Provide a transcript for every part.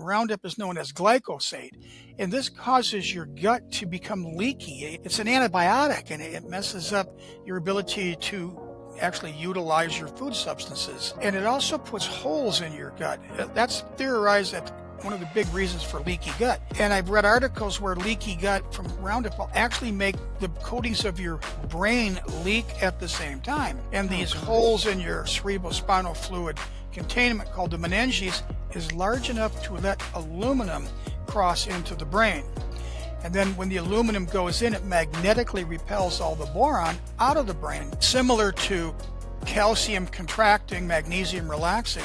Roundup is known as glyphosate, and this causes your gut to become leaky. It's an antibiotic, and it messes up your ability to actually utilize your food substances. And it also puts holes in your gut. That's theorized that one of the big reasons for leaky gut. And I've read articles where leaky gut from Roundup will actually make the coatings of your brain leak at the same time. And these holes in your cerebrospinal fluid containment, called the meninges, is large enough to let aluminum cross into the brain. And then when the aluminum goes in, it magnetically repels all the boron out of the brain, similar to calcium contracting, magnesium relaxing.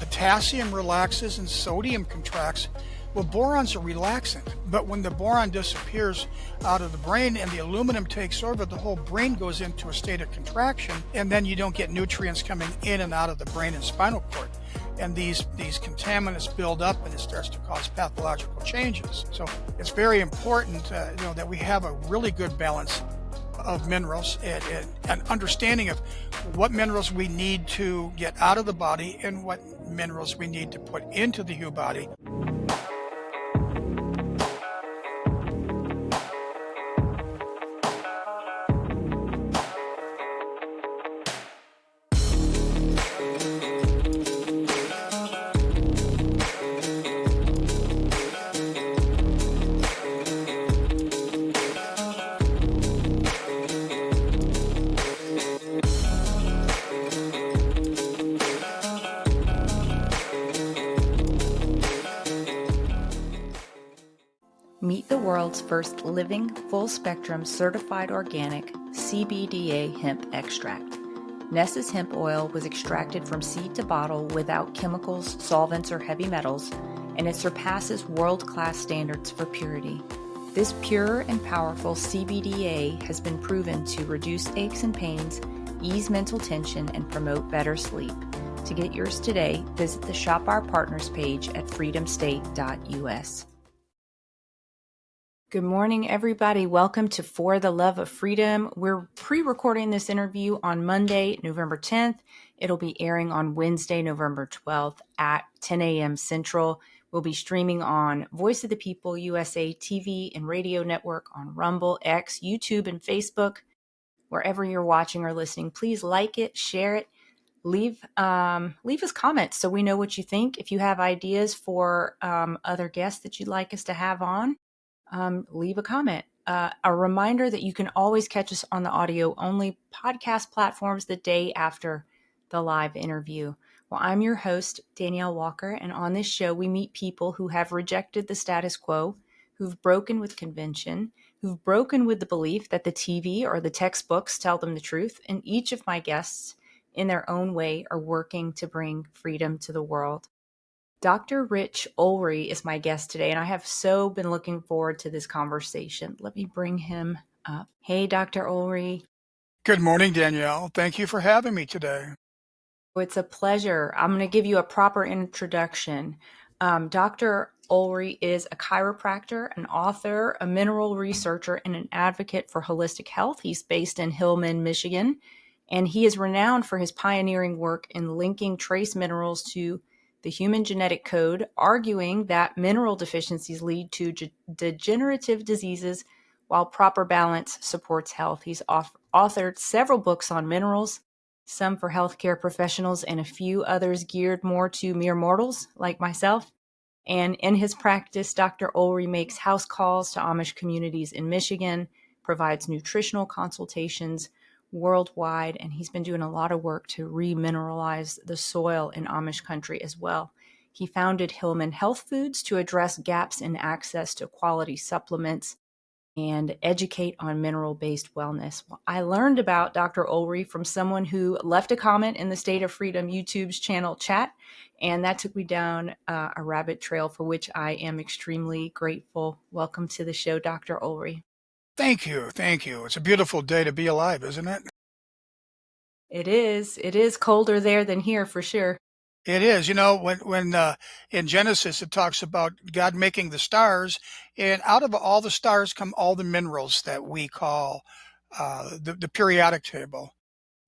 Potassium relaxes and sodium contracts. Well, boron's a relaxant, but when the boron disappears out of the brain and the aluminum takes over, the whole brain goes into a state of contraction, and then you don't get nutrients coming in and out of the brain and spinal cord. And these contaminants build up, and it starts to cause pathological changes. So it's very important that we have a really good balance of minerals and an understanding of what minerals we need to get out of the body and what minerals we need to put into the human body. Meet the world's first living, full-spectrum, certified organic CBDA hemp extract. Ness's hemp oil was extracted from seed to bottle without chemicals, solvents, or heavy metals, and it surpasses world-class standards for purity. This pure and powerful CBDA has been proven to reduce aches and pains, ease mental tension, and promote better sleep. To get yours today, visit the Shop Our Partners page at freedomstate.us. Good morning, everybody. Welcome to For the Love of Freedom. We're pre-recording this interview on Monday, November 10th. It'll be airing on Wednesday, November 12th at 10 a.m. Central. We'll be streaming on Voice of the People USA TV and radio network, on Rumble, X, YouTube, and Facebook. Wherever you're watching or listening, please like it, share it, leave us comments so we know what you think. If you have ideas for other guests that you'd like us to have on, leave a comment. A reminder that you can always catch us on the audio-only podcast platforms the day after the live interview. Well, I'm your host, Danielle Walker, and on this show, we meet people who have rejected the status quo, who've broken with convention, who've broken with the belief that the TV or the textbooks tell them the truth, and each of my guests, in their own way, are working to bring freedom to the world. Dr. Rich Ulry is my guest today, and I have so been looking forward to this conversation. Let me bring him up. Hey, Dr. Ulry. Good morning, Danielle. Thank you for having me today. It's a pleasure. I'm going to give you a proper introduction. Dr. Ulry is a chiropractor, an author, a mineral researcher, and an advocate for holistic health. He's based in Hillman, Michigan, and he is renowned for his pioneering work in linking trace minerals to the human genetic code, arguing that mineral deficiencies lead to degenerative diseases while proper balance supports health. He's authored several books on minerals, some for healthcare professionals and a few others geared more to mere mortals like myself. And in his practice, Dr. Olree makes house calls to Amish communities in Michigan, provides nutritional consultations worldwide, and he's been doing a lot of work to remineralize the soil in Amish country as well. He founded Hillman Health Foods to address gaps in access to quality supplements and educate on mineral-based wellness. Well, I learned about Dr. Olree from someone who left a comment in the State of Freedom YouTube's channel chat, and that took me down a rabbit trail for which I am extremely grateful. Welcome to the show, Dr. Olree. Thank you. Thank you. It's a beautiful day to be alive, isn't it? It is. It is colder there than here for sure. It is. You know, when in Genesis it talks about God making the stars, and out of all the stars come all the minerals that we call the periodic table.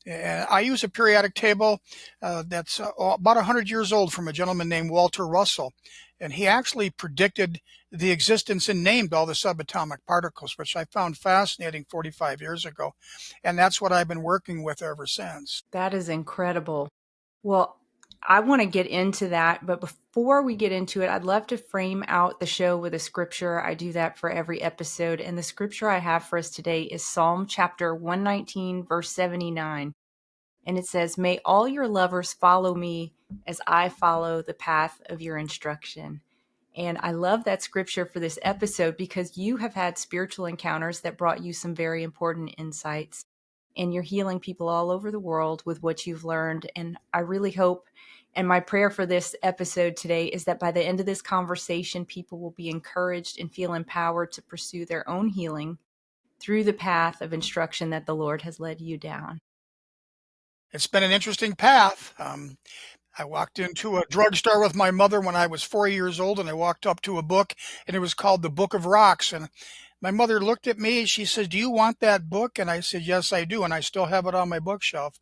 And I use a periodic table that's about 100 years old from a gentleman named Walter Russell. And he actually predicted the existence and named all the subatomic particles, which I found fascinating 45 years ago. And that's what I've been working with ever since. That is incredible. Well, I want to get into that, but before we get into it, I'd love to frame out the show with a scripture. I do that for every episode. And the scripture I have for us today is Psalm chapter 119, verse 79. And it says, "May all your lovers follow me as I follow the path of your instruction." And I love that scripture for this episode because you have had spiritual encounters that brought you some very important insights. And you're healing people all over the world with what you've learned. And I really hope, and my prayer for this episode today is that by the end of this conversation, people will be encouraged and feel empowered to pursue their own healing through the path of instruction that the Lord has led you down. It's been an interesting path. I walked into a drugstore with my mother when I was 4 years old, and I walked up to a book, and it was called The Book of Rocks. And my mother looked at me. She says, "Do you want that book?" And I said, "Yes, I do." And I still have it on my bookshelf.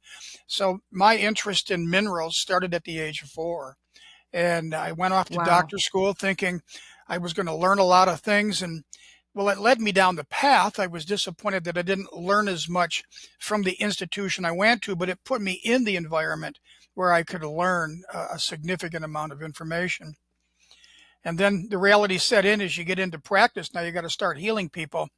So my interest in minerals started at the age of 4. And I went off to Wow. doctor school thinking I was going to learn a lot of things. And well, it led me down the path. I was disappointed that I didn't learn as much from the institution I went to, but it put me in the environment where I could learn a significant amount of information. And then the reality set in as you get into practice. Now you got to start healing people.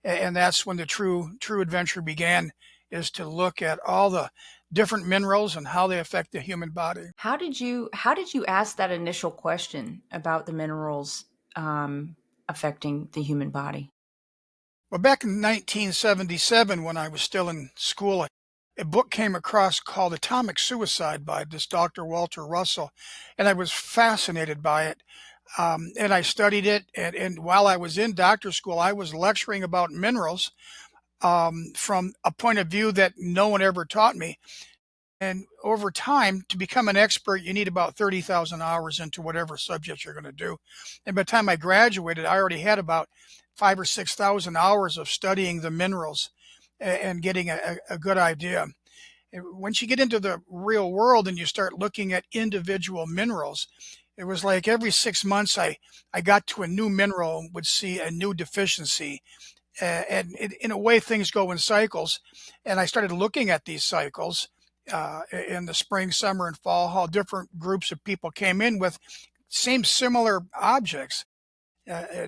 And that's when the true adventure began, is to look at all the different minerals and how they affect the human body. How did you ask that initial question about the minerals affecting the human body? Well, back in 1977, when I was still in school, a book came across called Atomic Suicide by this Dr. Walter Russell, and I was fascinated by it. And I studied it, and while I was in doctor school, I was lecturing about minerals from a point of view that no one ever taught me. And over time, to become an expert, you need about 30,000 hours into whatever subject you're going to do. And by the time I graduated, I already had about 5,000 or 6,000 hours of studying the minerals and getting a good idea. And once you get into the real world and you start looking at individual minerals, it was like every 6 months I got to a new mineral, would see a new deficiency. And in a way, things go in cycles. And I started looking at these cycles in the spring, summer, and fall, how different groups of people came in with similar objects.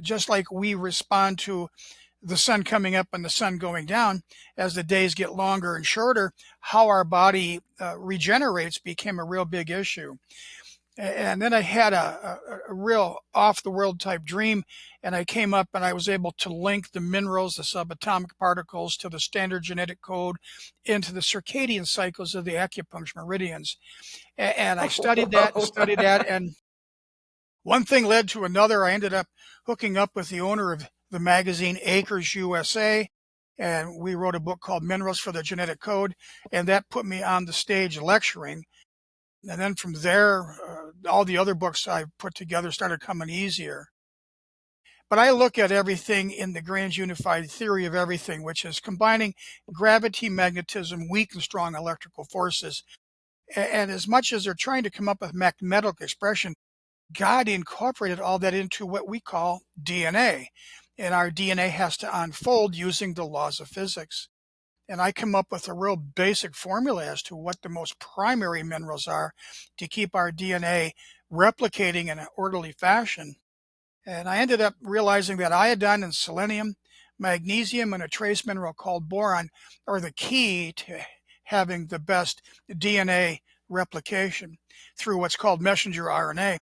Just like we respond to the sun coming up and the sun going down, as the days get longer and shorter, how our body regenerates became a real big issue. And then I had a real off the world type dream, and I came up and I was able to link the minerals, the subatomic particles, to the standard genetic code, into the circadian cycles of the acupuncture meridians. And I studied that and studied that, and one thing led to another. I ended up hooking up with the owner of the magazine Acres USA, and we wrote a book called Minerals for the Genetic Code, and that put me on the stage lecturing. And then from there, all the other books I put together started coming easier. But I look at everything in the grand unified theory of everything, which is combining gravity, magnetism, weak and strong electrical forces. And as much as they're trying to come up with mathematical expression, God incorporated all that into what we call DNA. And our DNA has to unfold using the laws of physics. And I come up with a real basic formula as to what the most primary minerals are to keep our DNA replicating in an orderly fashion. And I ended up realizing that iodine and selenium, magnesium, and a trace mineral called boron are the key to having the best DNA replication through what's called messenger RNA.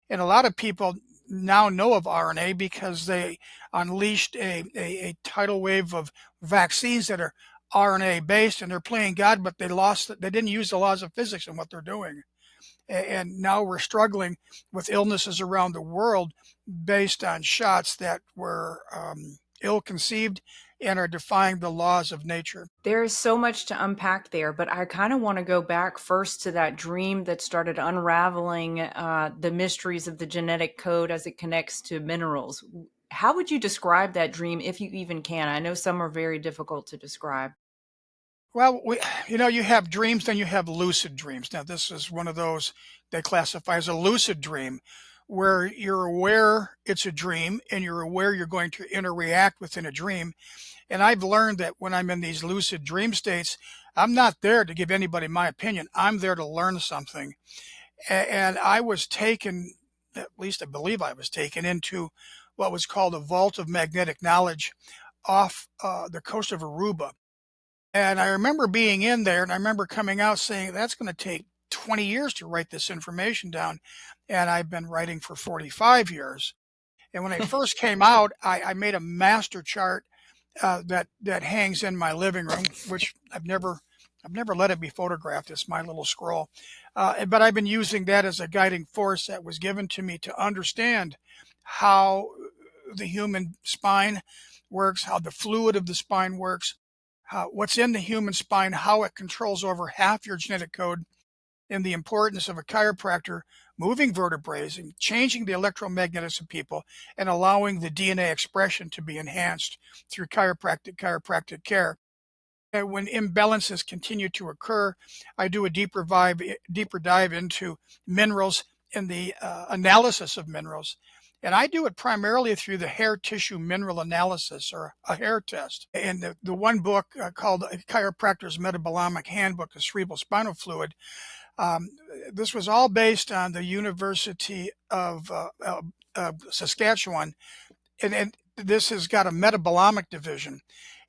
And a lot of people now know of RNA because they unleashed a tidal wave of vaccines that are RNA based, and they're playing God, but they didn't use the laws of physics in what they're doing. And now we're struggling with illnesses around the world based on shots that were ill-conceived and are defying the laws of nature. There is so much to unpack there, but I kind of want to go back first to that dream that started unraveling the mysteries of the genetic code as it connects to minerals. How would you describe that dream, if you even can? I know some are very difficult to describe. Well, you have dreams, then you have lucid dreams. Now, this is one of those they classify as a lucid dream, where you're aware it's a dream and you're aware you're going to interact within a dream. And I've learned that when I'm in these lucid dream states, I'm not there to give anybody my opinion. I'm there to learn something. And I was taken, at least I believe I was taken into what was called a vault of magnetic knowledge off the coast of Aruba. And I remember being in there and I remember coming out saying, that's going to take 20 years to write this information down. And I've been writing for 45 years. And when I first came out, I made a master chart that hangs in my living room, which I've never let it be photographed. It's my little scroll, but I've been using that as a guiding force that was given to me to understand how the human spine works, how the fluid of the spine works, what's in the human spine, how it controls over half your genetic code, and the importance of a chiropractor moving vertebrae and changing the electromagnetics of people and allowing the DNA expression to be enhanced through chiropractic care. And when imbalances continue to occur, I do a deeper dive into minerals and the analysis of minerals. And I do it primarily through the hair tissue mineral analysis, or a hair test. And the one book called Chiropractor's Metabolomic Handbook of Cerebral Spinal Fluid, um, this was all based on the University of Saskatchewan, and this has got a metabolomic division,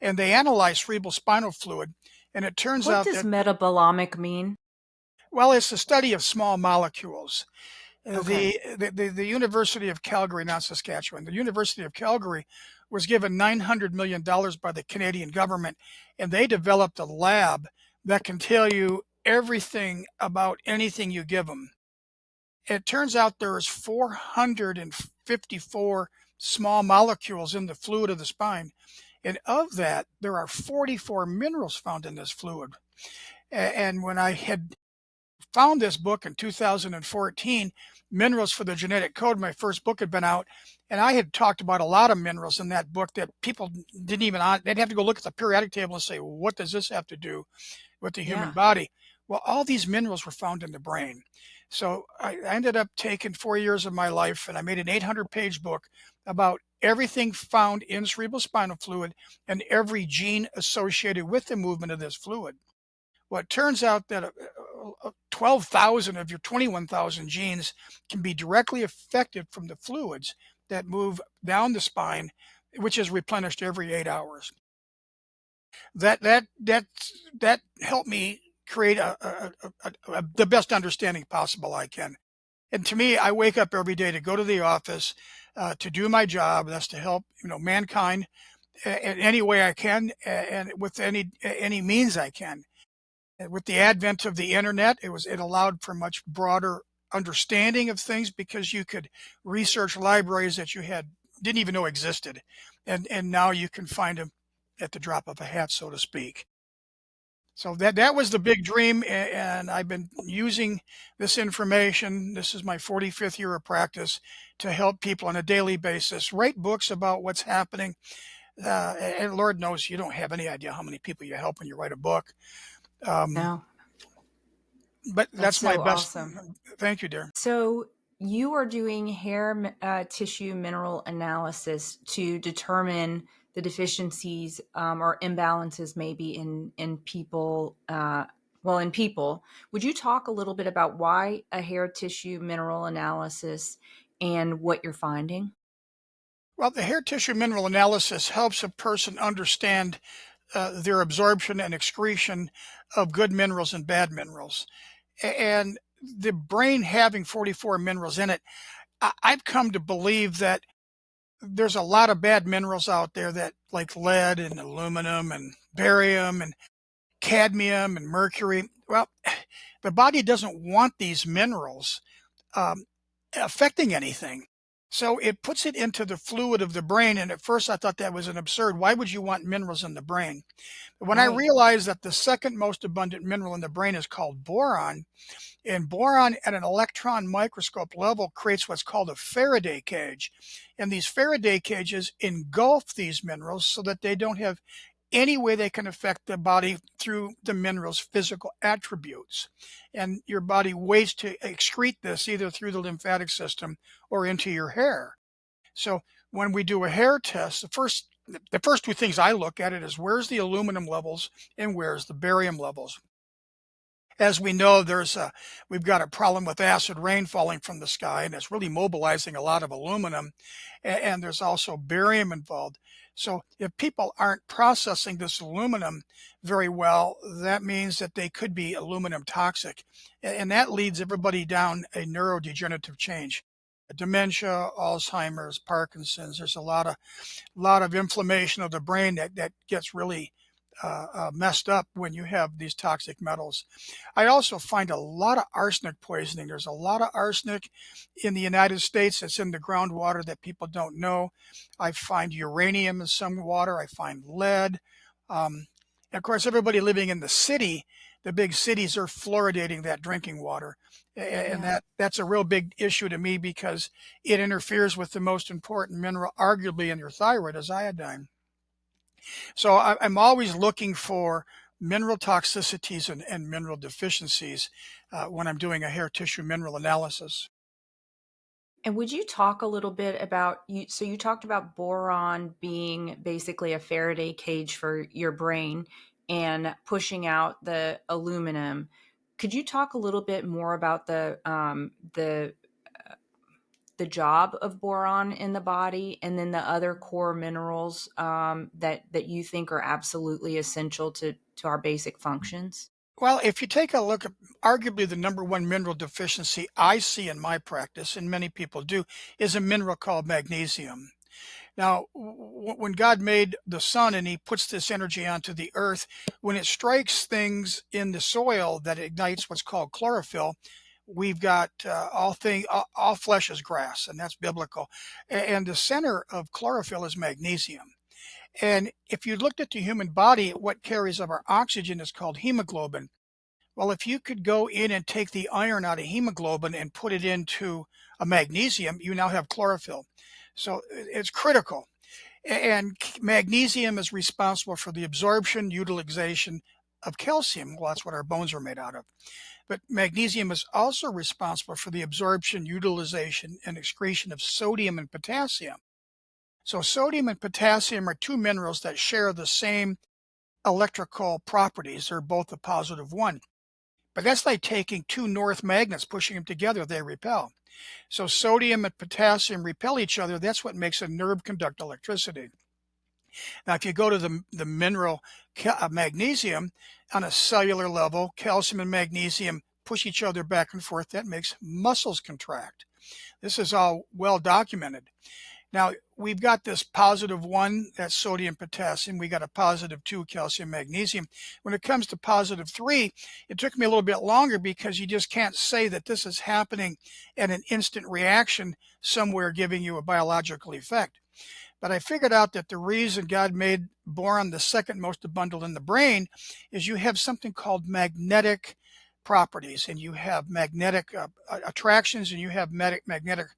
and they analyze cerebral spinal fluid, and it turns What out does that, metabolomic mean? well, it's the study of small molecules. Okay. The University of Calgary, not Saskatchewan, the University of Calgary was given $900 million by the Canadian government, and they developed a lab that can tell you everything about anything you give them. It turns out there's 454 small molecules in the fluid of the spine. And of that, there are 44 minerals found in this fluid. And when I had found this book in 2014, Minerals for the Genetic Code, my first book had been out, and I had talked about a lot of minerals in that book that people didn't even, they'd have to go look at the periodic table and say, well, what does this have to do with the human Yeah. body? Well, all these minerals were found in the brain. So I ended up taking 4 years of my life and I made an 800-page book about everything found in cerebral spinal fluid and every gene associated with the movement of this fluid. Well, it turns out that 12,000 of your 21,000 genes can be directly affected from the fluids that move down the spine, which is replenished every 8 hours. That helped me create the best understanding possible I can. And to me, I wake up every day to go to the office, to do my job. That's to help mankind in any way I can, and with any means I can. And with the advent of the internet, it allowed for much broader understanding of things because you could research libraries that you didn't even know existed, and now you can find them at the drop of a hat, so to speak. So that was the big dream, and I've been using this information. This is my 45th year of practice to help people on a daily basis write books about what's happening. And Lord knows you don't have any idea how many people you help when you write a book. Um, No, but that's that's my so best. awesome. Thank you, dear. So you are doing hair tissue mineral analysis to determine the deficiencies or imbalances maybe in people. Well, in people, would you talk a little bit about why a hair tissue mineral analysis and what you're finding? Well, the hair tissue mineral analysis helps a person understand their absorption and excretion of good minerals and bad minerals. And the brain having 44 minerals in it, I've come to believe that there's a lot of bad minerals out there, that like lead and aluminum and barium and cadmium and mercury. Well, the body doesn't want these minerals um, affecting anything. So it puts it into the fluid of the brain. And at first I thought that was an absurd. Why would you want minerals in the brain? But when I Right. realized that the second most abundant mineral in the brain is called boron, and boron at an electron microscope level creates what's called a Faraday cage. And these Faraday cages engulf these minerals so that they don't have any way they can affect the body through the mineral's physical attributes. And your body waits to excrete this either through the lymphatic system or into your hair. So when we do a hair test, the first two things I look at it is where's the aluminum levels and where's the barium levels. As we know, we've got a problem with acid rain falling from the sky, and it's really mobilizing a lot of aluminum, and there's also barium involved. So if people aren't processing this aluminum very well, that means that they could be aluminum toxic, and that leads everybody down a neurodegenerative change. Dementia, Alzheimer's, Parkinson's. There's a lot of inflammation of the brain that gets really messed up when you have these toxic metals. I also find a lot of arsenic poisoning. There's a lot of arsenic in the United States that's in the groundwater that people don't know. I find uranium in some water. I find lead. And of course, everybody living in the big cities are fluoridating that drinking water. And Yeah. that's a real big issue to me because it interferes with the most important mineral, arguably in your thyroid, is iodine. So I'm always looking for mineral toxicities and mineral deficiencies when I'm doing a hair tissue mineral analysis. And would you talk a little bit about you? So you talked about boron being basically a Faraday cage for your brain and pushing out the aluminum. Could you talk a little bit more about the job of boron in the body, and then the other core minerals that you think are absolutely essential to our basic functions? Well, if you take a look at arguably the number one mineral deficiency I see in my practice, and many people do, is a mineral called magnesium. Now, when God made the sun and he puts this energy onto the earth, when it strikes things in the soil that ignites what's called chlorophyll, we've got all flesh is grass, and that's biblical. And the center of chlorophyll is magnesium. And if you looked at the human body, what carries of our oxygen is called hemoglobin. Well, if you could go in and take the iron out of hemoglobin and put it into a magnesium, you now have chlorophyll. So it's critical. And magnesium is responsible for the absorption, utilization of calcium. Well, that's what our bones are made out of. But magnesium is also responsible for the absorption, utilization, and excretion of sodium and potassium. So sodium and potassium are two minerals that share the same electrical properties. They're both a positive one. But that's like taking two north magnets, pushing them together, they repel. So sodium and potassium repel each other. That's what makes a nerve conduct electricity. Now, if you go to the mineral magnesium on a cellular level, calcium and magnesium push each other back and forth. That makes muscles contract. This is all well documented. Now, we've got this positive one, that's sodium, potassium. We got a positive two, calcium, magnesium. When it comes to positive three, it took me a little bit longer because you just can't say that this is happening at an instant reaction somewhere giving you a biological effect. But I figured out that the reason God made boron the second most abundant in the brain is you have something called magnetic properties, and you have magnetic attractions, and you have magnetic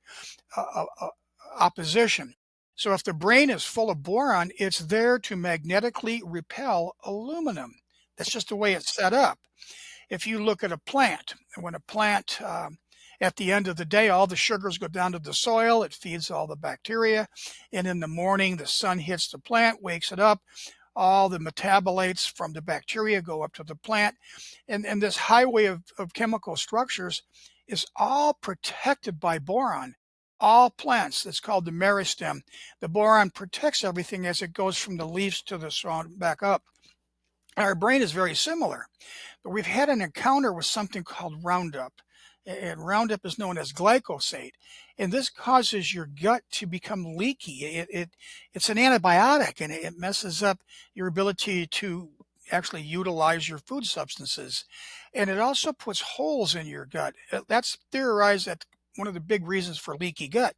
opposition. So if the brain is full of boron, it's there to magnetically repel aluminum. That's just the way it's set up. If you look at a plant, when a plant, at the end of the day, all the sugars go down to the soil, it feeds all the bacteria, and in the morning, the sun hits the plant, wakes it up, all the metabolites from the bacteria go up to the plant, and this highway of chemical structures is all protected by boron. All plants, it's called the meristem. The boron protects everything as it goes from the leaves to the surround back up. Our brain is very similar, but we've had an encounter with something called Roundup. And Roundup is known as glyphosate, and this causes your gut to become leaky. It's an antibiotic, and it messes up your ability to actually utilize your food substances. And it also puts holes in your gut. That's theorized that one of the big reasons for leaky gut.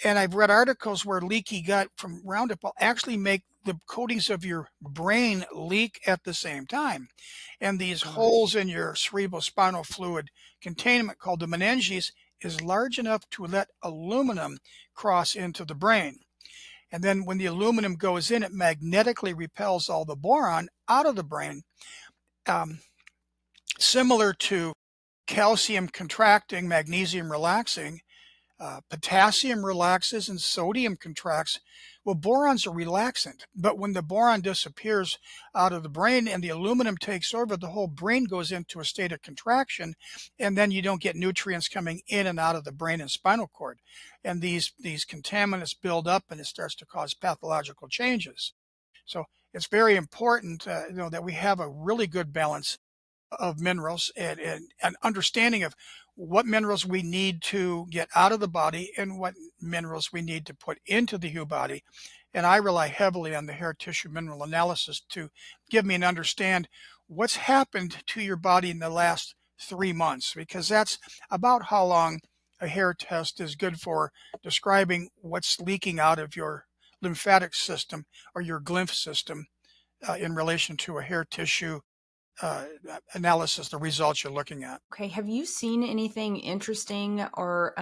And I've read articles where leaky gut from Roundup will actually make the coatings of your brain leak at the same time. And these holes Gosh. in your cerebrospinal fluid containment called the meninges is large enough to let aluminum cross into the brain. And then when the aluminum goes in, it magnetically repels all the boron out of the brain, um, similar to calcium contracting, magnesium relaxing. Potassium relaxes and sodium contracts. Well, boron's a relaxant, but when the boron disappears out of the brain and the aluminum takes over, the whole brain goes into a state of contraction, and then you don't get nutrients coming in and out of the brain and spinal cord. And these contaminants build up and it starts to cause pathological changes. So it's very important, that we have a really good balance of minerals and an understanding of what minerals we need to get out of the body and what minerals we need to put into the human body. And I rely heavily on the hair tissue mineral analysis to give me an understand what's happened to your body in the last 3 months, because that's about how long a hair test is good for describing what's leaking out of your lymphatic system or your glymph system in relation to a hair tissue uh, analysis, the results you're looking at. Okay, have you seen anything interesting or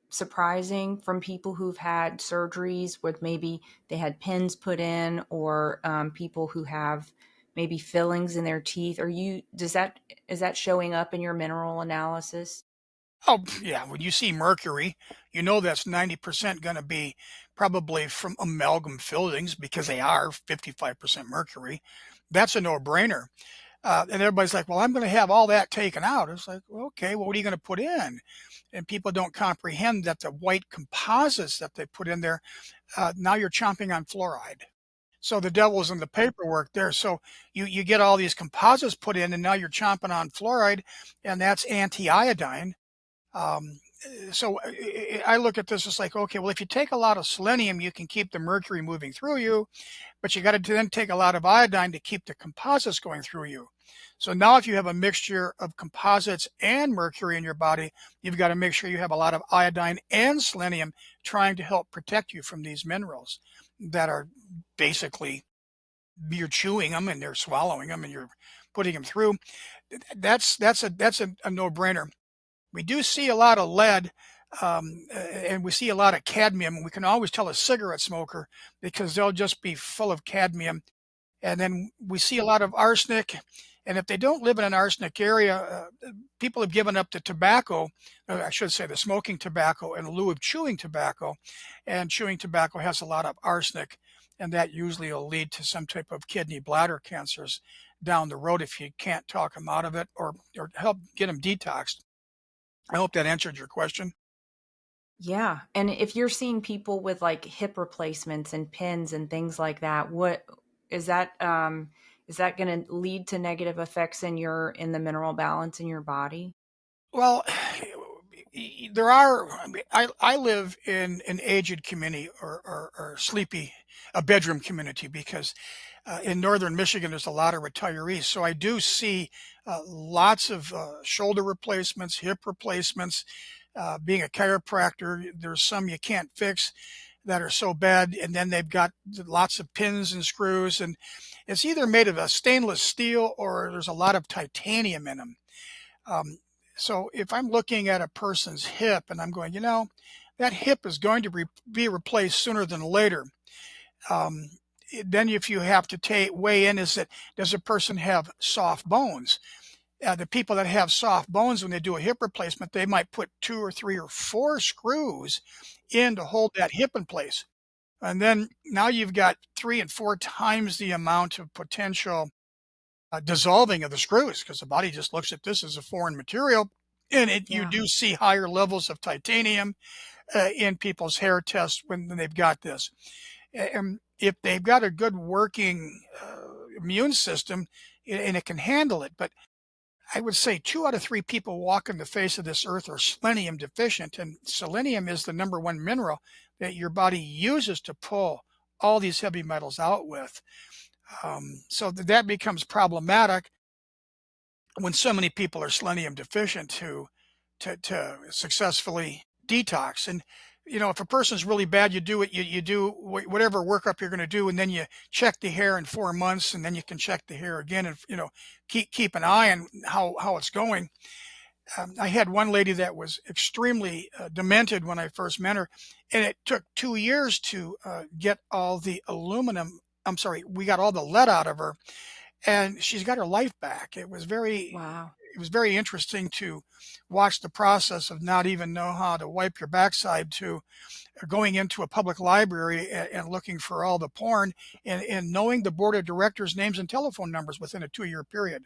surprising from people who've had surgeries with maybe they had pins put in, or people who have maybe fillings in their teeth? Is that showing up in your mineral analysis? Oh, yeah. When you see mercury, you know that's 90% going to be probably from amalgam fillings because they are 55% mercury. That's a no-brainer. And everybody's like, well, I'm going to have all that taken out. It's like, well, okay, well, what are you going to put in? And people don't comprehend that the white composites that they put in there, now you're chomping on fluoride. So the devil's in the paperwork there. So you get all these composites put in, and now you're chomping on fluoride, and that's anti-iodine. Um, so I look at this as like, okay, well, if you take a lot of selenium, you can keep the mercury moving through you, but you got to then take a lot of iodine to keep the composites going through you. So now if you have a mixture of composites and mercury in your body, you've got to make sure you have a lot of iodine and selenium trying to help protect you from these minerals that are basically, you're chewing them and they're swallowing them and you're putting them through. That's a no-brainer. We do see a lot of lead, and we see a lot of cadmium. We can always tell a cigarette smoker because they'll just be full of cadmium. And then we see a lot of arsenic. And if they don't live in an arsenic area, people have given up the tobacco, I should say the smoking tobacco, in lieu of chewing tobacco. And chewing tobacco has a lot of arsenic, and that usually will lead to some type of kidney bladder cancers down the road if you can't talk them out of it or help get them detoxed. I hope that answered your question. Yeah. And if you're seeing people with like hip replacements and pins and things like that, what is that is that going to lead to negative effects in the mineral balance in your body? Well, there are. I mean, I live in an aged community or sleepy, a bedroom community because in northern Michigan there's a lot of retirees. So I do see lots of shoulder replacements, hip replacements. Being a chiropractor, there's some you can't fix that are so bad, and then they've got lots of pins and screws, and it's either made of a stainless steel or there's a lot of titanium in them. Um, so if I'm looking at a person's hip and I'm going, that hip is going to be replaced sooner than later. Um, then if you have to weigh in, does a person have soft bones? The people that have soft bones, when they do a hip replacement, they might put 2 or 3 or 4 screws in to hold that hip in place. And then now you've got 3 and 4 times the amount of potential dissolving of the screws because the body just looks at this as a foreign material. And you Yeah. do see higher levels of titanium in people's hair tests when they've got this. And if they've got a good working immune system, and it can handle it. But I would say 2 out of 3 people walking the face of this earth are selenium deficient, and selenium is the #1 mineral that your body uses to pull all these heavy metals out with. So that becomes problematic when so many people are selenium deficient to successfully detox. And if a person's really bad, you do it. You do whatever workup you're going to do, and then you check the hair in 4 months, and then you can check the hair again, and keep an eye on how it's going. I had one lady that was extremely demented when I first met her, and it took 2 years to get all the aluminum. I'm sorry, we got all the lead out of her, and she's got her life back. Wow. It was very interesting to watch the process of not even know how to wipe your backside to going into a public library and looking for all the porn and knowing the board of directors' names and telephone numbers within a 2 year period.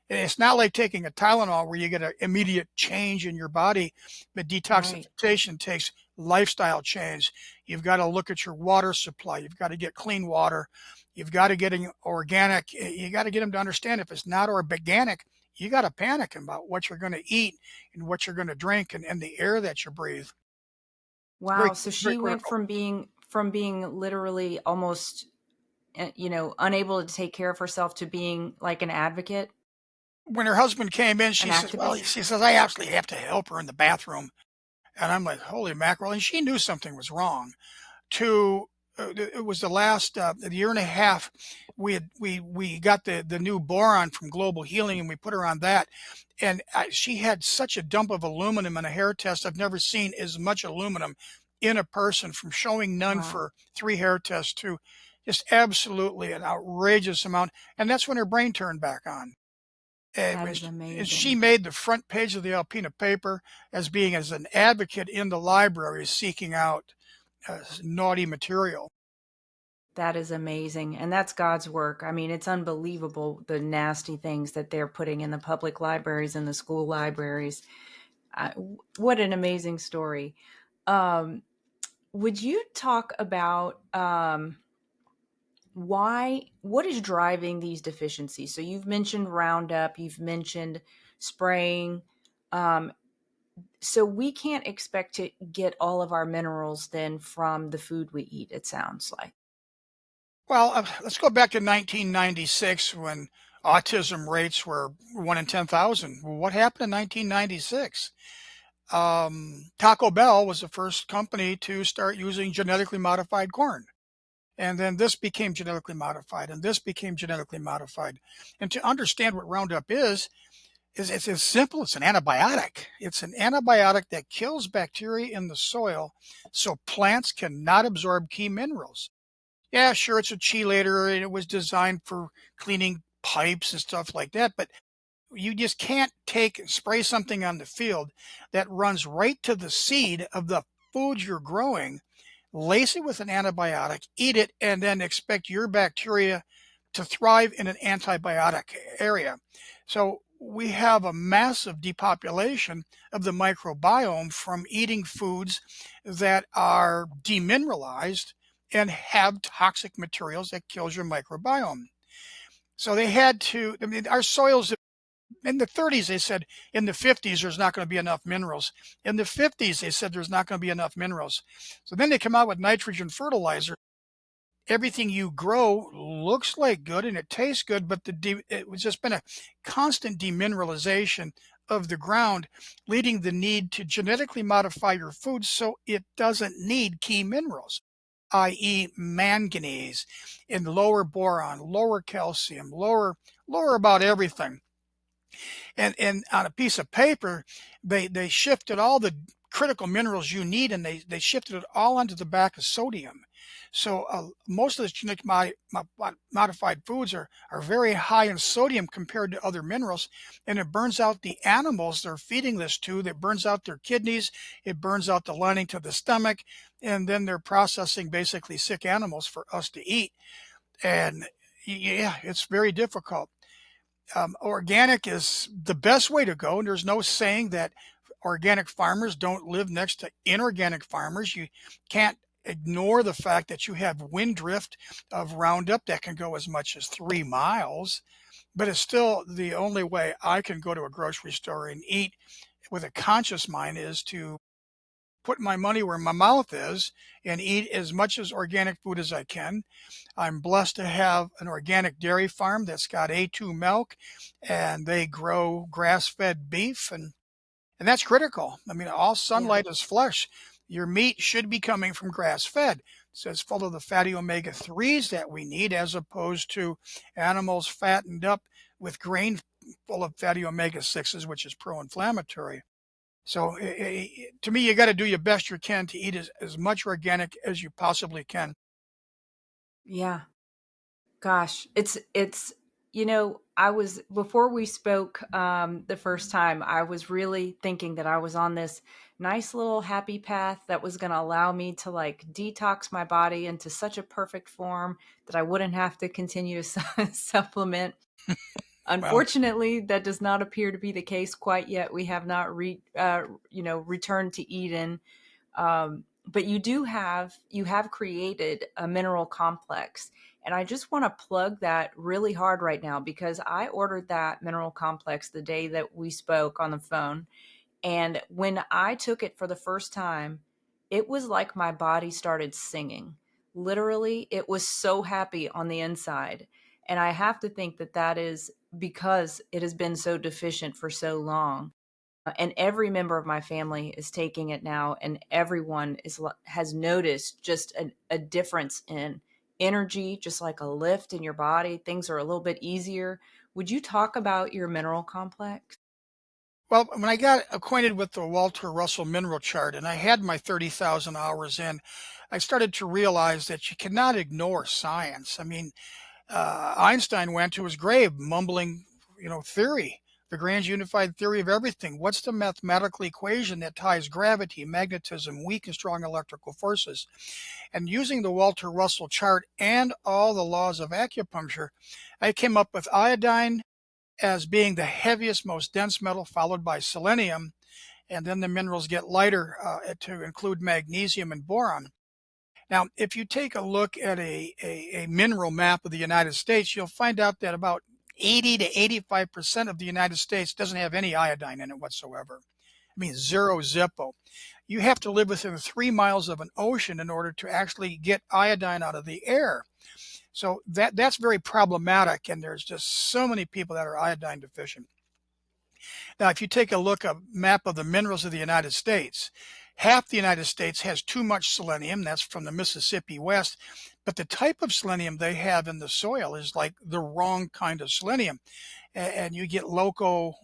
And it's not like taking a Tylenol where you get an immediate change in your body, but Right. detoxification takes lifestyle change. You've got to look at your water supply. You've got to get clean water. You've got to get organic. You got to get them to understand if it's not organic, you got to panic about what you're going to eat and what you're going to drink and the air that you breathe. Wow. Very, So very she went critical. from being literally almost, unable to take care of herself to being like an advocate, When her husband came in, an she activist. says, I actually have to help her in the bathroom. And I'm like, holy mackerel. And she knew something was wrong. To It was the last year and a half. We got the new boron from Global Healing, and we put her on that. And she had such a dump of aluminum in a hair test. I've never seen as much aluminum in a person, from showing none Wow. for 3 hair tests to just absolutely an outrageous amount. And that's when her brain turned back on. That is And she amazing. made the front page of the Alpena paper as being as an advocate in the library seeking out naughty material. That is amazing. And that's God's work. I mean, it's unbelievable the nasty things that they're putting in the public libraries and the school libraries. What an amazing story. Um, would you talk about what is driving these deficiencies? So you've mentioned Roundup, you've mentioned spraying. Um, so we can't expect to get all of our minerals then from the food we eat, it sounds like. Well, let's go back to 1996 when autism rates were 1 in 10,000. Well, what happened in 1996? Taco Bell was the first company to start using genetically modified corn. And then this became genetically modified, and this became genetically modified. And to understand what Roundup is it's as simple as an antibiotic. It's an antibiotic that kills bacteria in the soil so plants cannot absorb key minerals. Yeah, sure, it's a chelator and it was designed for cleaning pipes and stuff like that, but you just can't take and spray something on the field that runs right to the seed of the food you're growing, lace it with an antibiotic, eat it, and then expect your bacteria to thrive in an antibiotic area. So we have a massive depopulation of the microbiome from eating foods that are demineralized and have toxic materials that kills your microbiome. So they had to, I mean, our soils in the 30s, they said in the 50s, there's not going to be enough minerals. In the 50s, they said there's not going to be enough minerals. So then they come out with nitrogen fertilizer. Everything you grow looks like good and it tastes good, but it was just been a constant demineralization of the ground, leading the need to genetically modify your food so it doesn't need key minerals, i.e., manganese, and lower boron, lower calcium, lower about everything. And on a piece of paper, they shifted all the critical minerals you need, and they shifted it all onto the back of sodium. So most of the genetic modified foods are very high in sodium compared to other minerals, and it burns out the animals they're feeding this to. That burns out their kidneys, it burns out the lining to the stomach, and then they're processing basically sick animals for us to eat. And yeah, it's very difficult. Organic is the best way to go. And there's no saying that organic farmers don't live next to inorganic farmers. You can't ignore the fact that you have wind drift of Roundup that can go as much as 3 miles, but it's still the only way I can go to a grocery store and eat with a conscious mind is to put my money where my mouth is and eat as much as organic food as I can. I'm blessed to have an organic dairy farm that's got A2 milk, and they grow grass-fed beef, and that's critical. I mean, all Yeah. sunlight is flesh. Your meat should be coming from grass-fed. So it's full of the fatty omega-3s that we need, as opposed to animals fattened up with grain full of fatty omega-6s, which is pro-inflammatory. So to me, you got to do your best you can to eat as much organic as you possibly can. Yeah. Gosh, it's I was before we spoke the first time, I was really thinking that I was on this nice little happy path that was going to allow me to like detox my body into such a perfect form that I wouldn't have to continue to supplement. Well, Unfortunately, that does not appear to be the case quite yet. We have not returned to Eden. But you have created a mineral complex, and I just want to plug that really hard right now because I ordered that mineral complex the day that we spoke on the phone, and when I took it for the first time, it was like my body started singing. Literally, it was so happy on the inside. And I have to think that that is because it has been so deficient for so long. And every member of my family is taking it now, and everyone has noticed just a difference in energy, just like a lift in your body. Things are a little bit easier. Would you talk about your mineral complex? well, when I got acquainted with the Walter Russell mineral chart and I had my 30,000 hours in, I started to realize that you cannot ignore science. I mean, Einstein went to his grave mumbling, theory, the grand unified theory of everything. What's the mathematical equation that ties gravity, magnetism, weak and strong electrical forces? And using the Walter Russell chart and all the laws of acupuncture, I came up with iodine as being the heaviest, most dense metal, followed by selenium. And then the minerals get lighter to include magnesium and boron. Now, if you take a look at a mineral map of the United States, you'll find out that about 80 to 85% of the United States doesn't have any iodine in it whatsoever. I mean, zero zippo. You have to live within 3 miles of an ocean in order to actually get iodine out of the air. So that's very problematic, and there's just so many people that are iodine deficient. Now, if you take a look at a map of the minerals of the United States, half the United States has too much selenium. That's from the Mississippi West. But the type of selenium they have in the soil is like the wrong kind of selenium. And you get local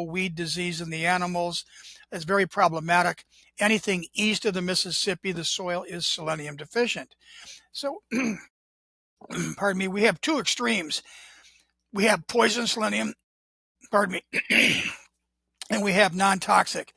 weed disease in the animals. It's very problematic. Anything east of the Mississippi, the soil is selenium deficient. So, pardon me, we have two extremes. We have poison selenium, pardon me, and we have non-toxic.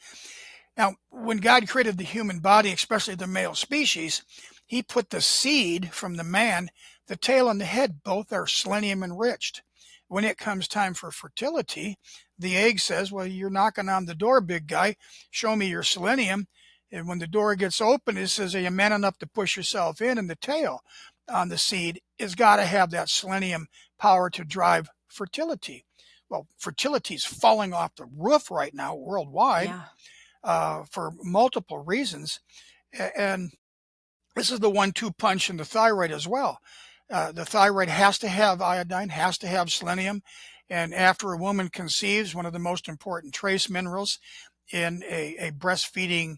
Now, when God created the human body, especially the male species, he put the seed from the man, the tail and the head, both are selenium enriched. When it comes time for fertility, the egg says, well, you're knocking on the door, big guy. Show me your selenium. And when the door gets open, it says, are you man enough to push yourself in? And the tail on the seed has got to have that selenium power to drive fertility. Well, fertility is falling off the roof right now worldwide Yeah. for multiple reasons. And this is the 1-2 punch in the thyroid as well. The thyroid has to have iodine, has to have selenium. And after a woman conceives, one of the most important trace minerals in a breastfeeding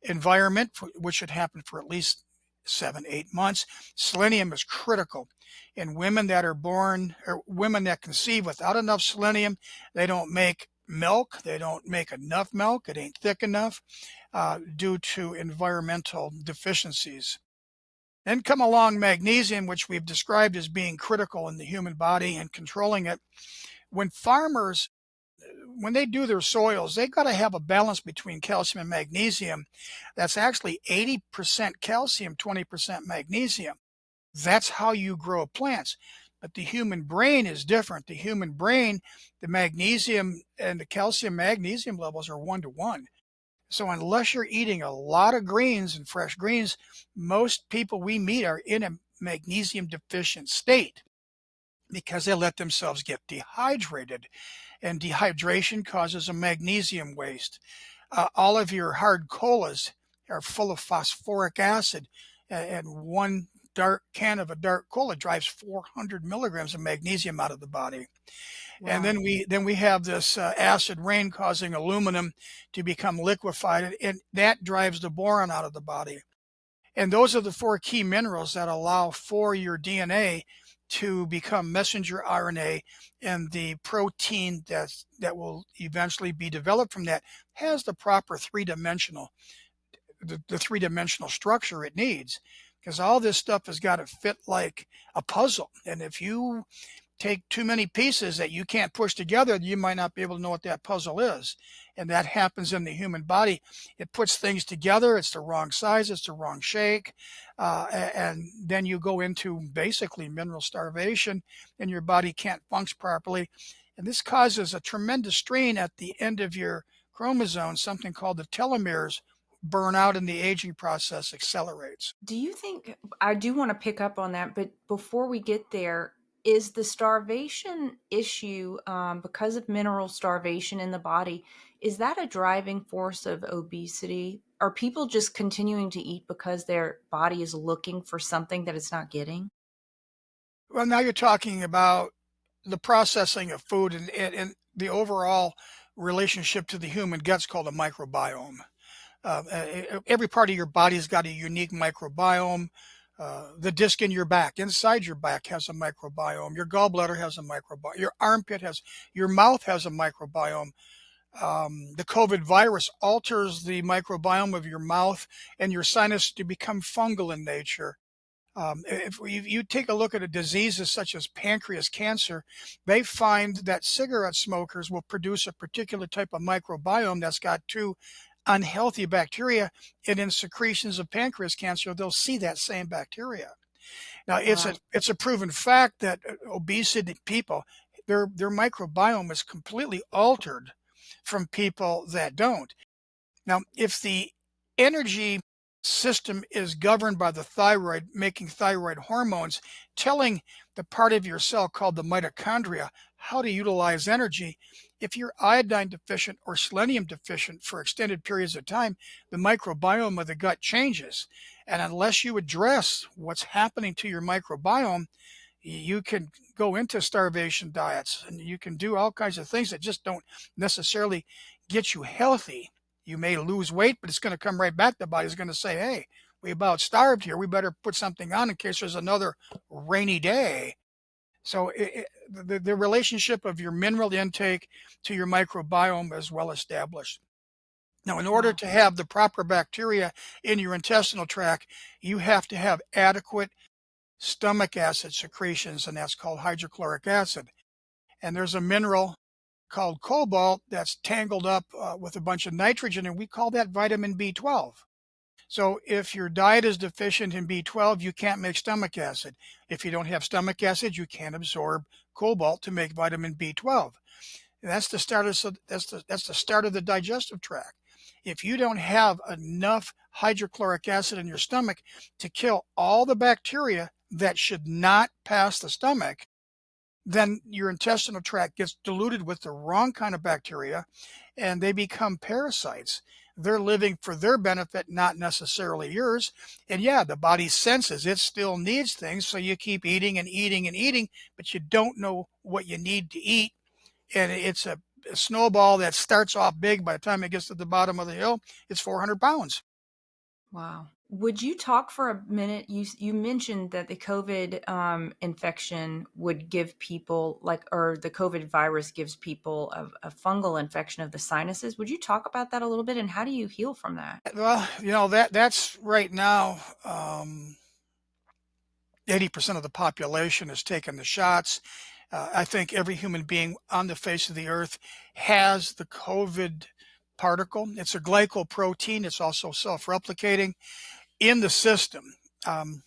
environment, which should happen for at least 7-8 months, selenium is critical. In women that are born, or women that conceive without enough selenium, they don't make milk. They don't make enough milk. It ain't thick enough due to environmental deficiencies. Then come along magnesium, which we've described as being critical in the human body and controlling it. When farmers, when they do their soils, they got to have a balance between calcium and magnesium. That's actually 80% calcium, 20% magnesium. That's how you grow plants. But the human brain is different. The human brain, the magnesium and the calcium magnesium levels are 1-to-1. So unless you're eating a lot of greens and fresh greens, most people we meet are in a magnesium deficient state because they let themselves get dehydrated, and dehydration causes a magnesium waste. All of your hard colas are full of phosphoric acid, and one dark can of a dark cola drives 400 milligrams of magnesium out of the body. And Wow. then we have this acid rain causing aluminum to become liquefied, and that drives the boron out of the body. And those are the four key minerals that allow for your DNA to become messenger RNA, and the protein that will eventually be developed from that has the proper the three-dimensional structure it needs, because all this stuff has got to fit like a puzzle. And if you take too many pieces that you can't push together, you might not be able to know what that puzzle is. And that happens in the human body. It puts things together. It's the wrong size. It's the wrong shape. And then you go into basically mineral starvation and your body can't function properly. And this causes a tremendous strain at the end of your chromosomes, something called the telomeres burn out, and the aging process accelerates. Do you think, I do want to pick up on that, but before we get there, is the starvation issue, because of mineral starvation in the body, is that a driving force of obesity? Are people just continuing to eat because their body is looking for something that it's not getting? Well, now you're talking about the processing of food, and the overall relationship to the human gut's called a microbiome. Every part of your body's got a unique microbiome. The disc in your back, inside your back, has a microbiome. Your gallbladder has a microbiome. Your armpit has, your mouth has a microbiome. The COVID virus alters the microbiome of your mouth and your sinus to become fungal in nature. If you take a look at a diseases such as pancreas cancer, they find that cigarette smokers will produce a particular type of microbiome that's got two unhealthy bacteria, and in secretions of pancreas cancer, they'll see that same bacteria. Now, Wow. it's a proven fact that obesity people, their microbiome is completely altered from people that don't. Now, if the energy system is governed by the thyroid, making thyroid hormones, telling the part of your cell called the mitochondria how to utilize energy, if you're iodine deficient or selenium deficient for extended periods of time, the microbiome of the gut changes. And unless you address what's happening to your microbiome, you can go into starvation diets and you can do all kinds of things that just don't necessarily get you healthy. You may lose weight, but it's going to come right back. The body's going to say, hey, we about starved here. We better put something on in case there's another rainy day. So the relationship of your mineral intake to your microbiome is well established. Now, in order Wow. to have the proper bacteria in your intestinal tract, you have to have adequate stomach acid secretions, and that's called hydrochloric acid. And there's a mineral called cobalt that's tangled up with a bunch of nitrogen, and we call that vitamin B12. So if your diet is deficient in B12, you can't make stomach acid. If you don't have stomach acid, you can't absorb cobalt to make vitamin B12. And that's the start of that's the start of the digestive tract. If you don't have enough hydrochloric acid in your stomach to kill all the bacteria that should not pass the stomach, then your intestinal tract gets diluted with the wrong kind of bacteria and they become parasites. They're living for their benefit, not necessarily yours. And yeah, the body senses it still needs things, so you keep eating and eating and eating, but you don't know what you need to eat. And it's a snowball that starts off big. By the time it gets to the bottom of the hill, it's 400 pounds. Wow. Would you talk for a minute? You mentioned that the COVID infection would give people like, or the COVID virus gives people a fungal infection of the sinuses. Would you talk about that a little bit, and how do you heal from that? Well, that's right now. 80% of the population has taken the shots. I think every human being on the face of the earth has the COVID particle. It's a glycoprotein. It's also self-replicating in the system. Um,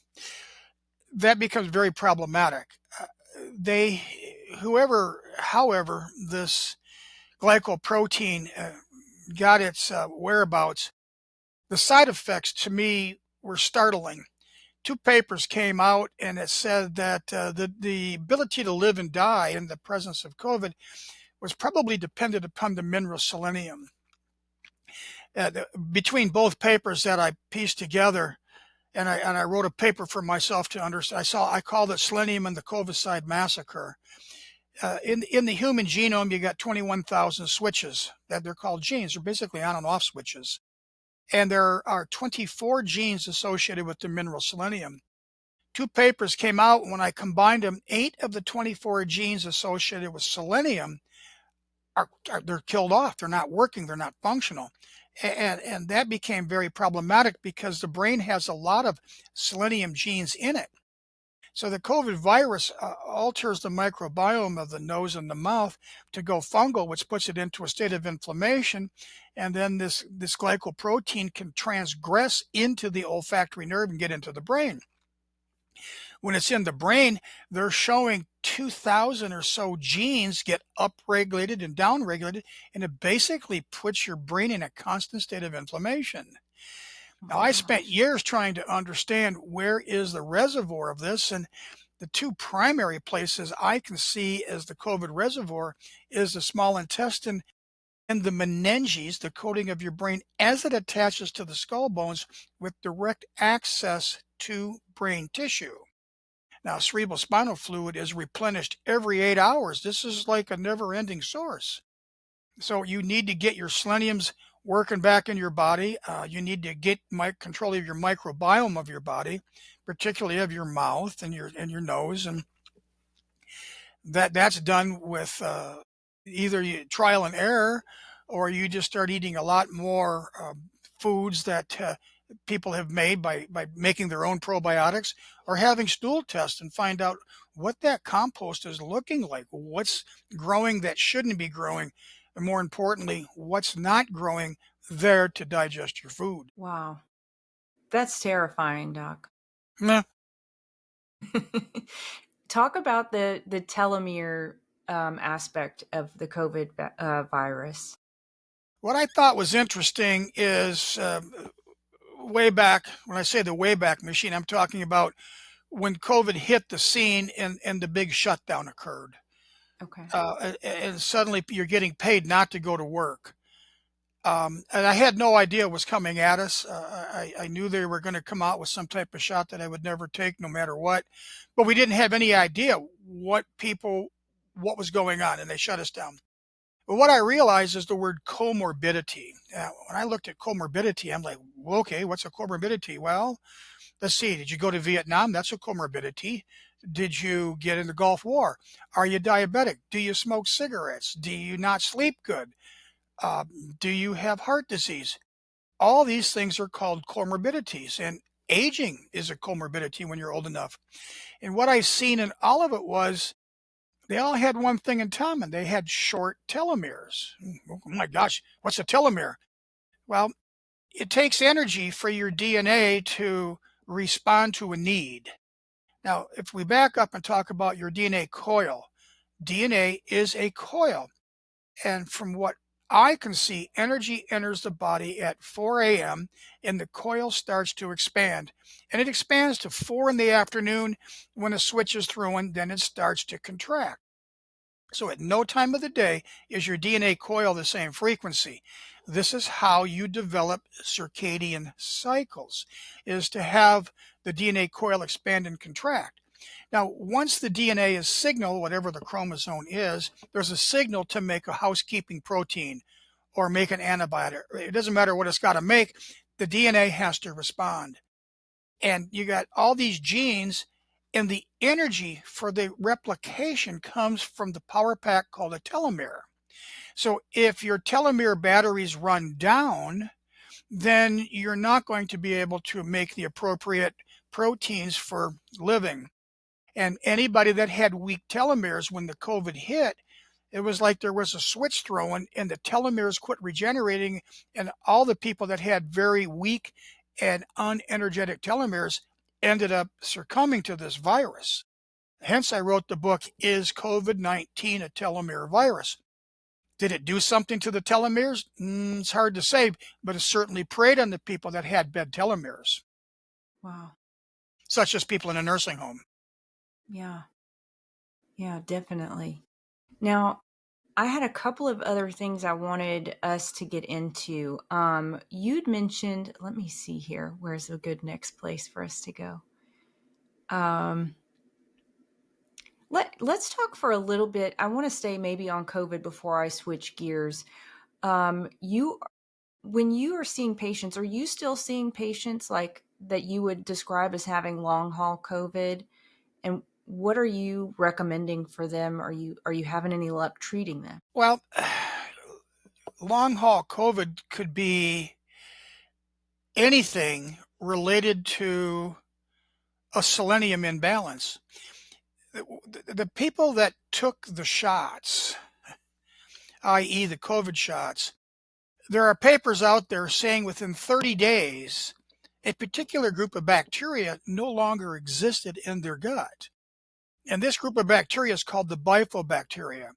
that becomes very problematic. They, however, this glycoprotein got its whereabouts, the side effects to me were startling. Two papers came out and it said that the ability to live and die in the presence of COVID was probably dependent upon the mineral selenium. Between both papers that I pieced together, and I wrote a paper for myself to understand. I called it Selenium and the Covicide Massacre. In the human genome, you got 21,000 switches that they're called genes. They're basically on and off switches. And there are 24 genes associated with the mineral selenium. Two papers came out. When I combined them, 8 of the 24 genes associated with selenium they're killed off. They're not working. They're not functional. And that became very problematic because the brain has a lot of selenium genes in it. So the COVID virus alters the microbiome of the nose and the mouth to go fungal, which puts it into a state of inflammation. And then this glycoprotein can transgress into the olfactory nerve and get into the brain. When it's in the brain, they're showing 2,000 or so genes get upregulated and downregulated, and it basically puts your brain in a constant state of inflammation. Oh Now, my I spent gosh. years trying to understand where is the reservoir of this, and the two primary places I can see as the COVID reservoir is the small intestine and the meninges, the coating of your brain, as it attaches to the skull bones with direct access to brain tissue. Now, cerebral spinal fluid is replenished every 8 hours. This is like a never ending source. So, you need to get your seleniums working back in your body. You need to get control of your microbiome of your body, particularly of your mouth and your nose. And that's done with either trial and error, or you just start eating a lot more foods that people have made by making their own probiotics, or having stool tests and find out what that compost is looking like, what's growing that shouldn't be growing, and more importantly, what's not growing there to digest your food. Wow. That's terrifying, Doc. Nah. Talk about the telomere aspect of the COVID virus. What I thought was interesting is way back, when I say the Wayback Machine, I'm talking about when COVID hit the scene and the big shutdown occurred. Okay. And suddenly you're getting paid not to go to work. And I had no idea what was coming at us. I knew they were going to come out with some type of shot that I would never take no matter what, but we didn't have any idea what was going on, and they shut us down. But what I realized is the word comorbidity. When I looked at comorbidity, I'm like, well, okay, what's a comorbidity? Well, let's see. Did you go to Vietnam? That's a comorbidity. Did you get in the Gulf War? Are you diabetic? Do you smoke cigarettes? Do you not sleep good? Do you have heart disease? All these things are called comorbidities, and aging is a comorbidity when you're old enough. And what I've seen in all of it was they all had one thing in common. They had short telomeres. Oh my gosh, what's a telomere? Well, it takes energy for your DNA to respond to a need. Now, if we back up and talk about your DNA coil, DNA is a coil. And from what I can see, energy enters the body at 4 a.m. and the coil starts to expand. And it expands to 4 in the afternoon when a switch is thrown, then it starts to contract. So at no time of the day is your DNA coil the same frequency. This is how you develop circadian cycles, is to have the DNA coil expand and contract. Now, once the DNA is signal, whatever the chromosome is, there's a signal to make a housekeeping protein or make an antibody. It doesn't matter what it's got to make, the DNA has to respond. And you got all these genes, and the energy for the replication comes from the power pack called a telomere. So if your telomere batteries run down, then you're not going to be able to make the appropriate proteins for living. And anybody that had weak telomeres when the COVID hit, it was like there was a switch thrown and the telomeres quit regenerating. And all the people that had very weak and unenergetic telomeres ended up succumbing to this virus. Hence, I wrote the book, Is COVID-19 a Telomere Virus? Did it do something to the telomeres? It's hard to say, but it certainly preyed on the people that had bad telomeres, Wow. such as people in a nursing home. Yeah. Yeah, definitely. Now, I had a couple of other things I wanted us to get into. You'd mentioned, let me see here. Where's a good next place for us to go? Let's talk for a little bit. I want to stay maybe on COVID before I switch gears. You, when you are seeing patients, are you still seeing patients like that you would describe as having long haul COVID, and what are you recommending for them? Are you having any luck treating them? Well, long haul COVID could be anything related to a selenium imbalance. The people that took the shots, i.e., the COVID shots, there are papers out there saying within 30 days, a particular group of bacteria no longer existed in their gut. And this group of bacteria is called the bifidobacteria.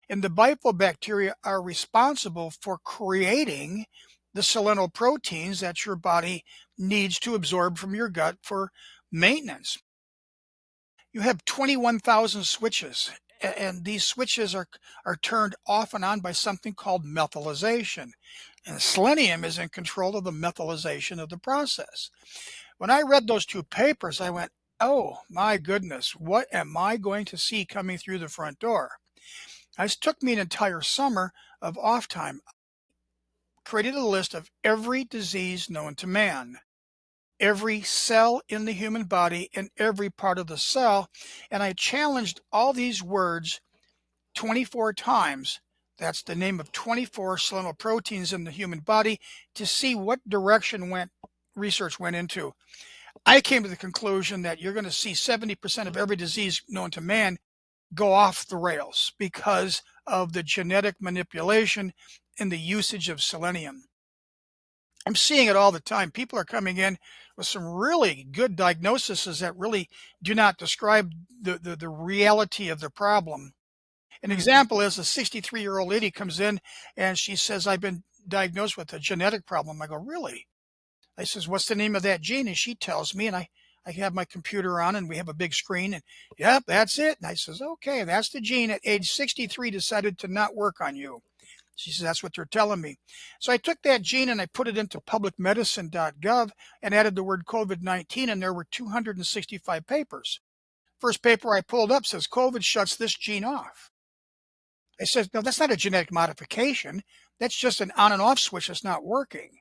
And the bifidobacteria are responsible for creating the selenoproteins that your body needs to absorb from your gut for maintenance. You have 21,000 switches, and these switches are turned off and on by something called methylation. And selenium is in control of the methylation of the process. When I read those two papers, I went, oh my goodness, what am I going to see coming through the front door? It took me an entire summer of off time. Created a list of every disease known to man, every cell in the human body, and every part of the cell. And I challenged all these words 24 times. That's the name of 24 selenoproteins in the human body, to see what direction research went into. I came to the conclusion that you're going to see 70% of every disease known to man go off the rails because of the genetic manipulation and the usage of selenium. I'm seeing it all the time. People are coming in with some really good diagnoses that really do not describe the reality of the problem. An example is a 63-year-old lady comes in and she says, I've been diagnosed with a genetic problem. I go, really? I says, what's the name of that gene? And she tells me, and I have my computer on and we have a big screen, and yep, that's it. And I says, okay, that's the gene at age 63 decided to not work on you. She says, that's what they're telling me. So I took that gene and I put it into publicmedicine.gov and added the word COVID-19, and there were 265 papers. First paper I pulled up says COVID shuts this gene off. I said, no, that's not a genetic modification. That's just an on and off switch that's not working.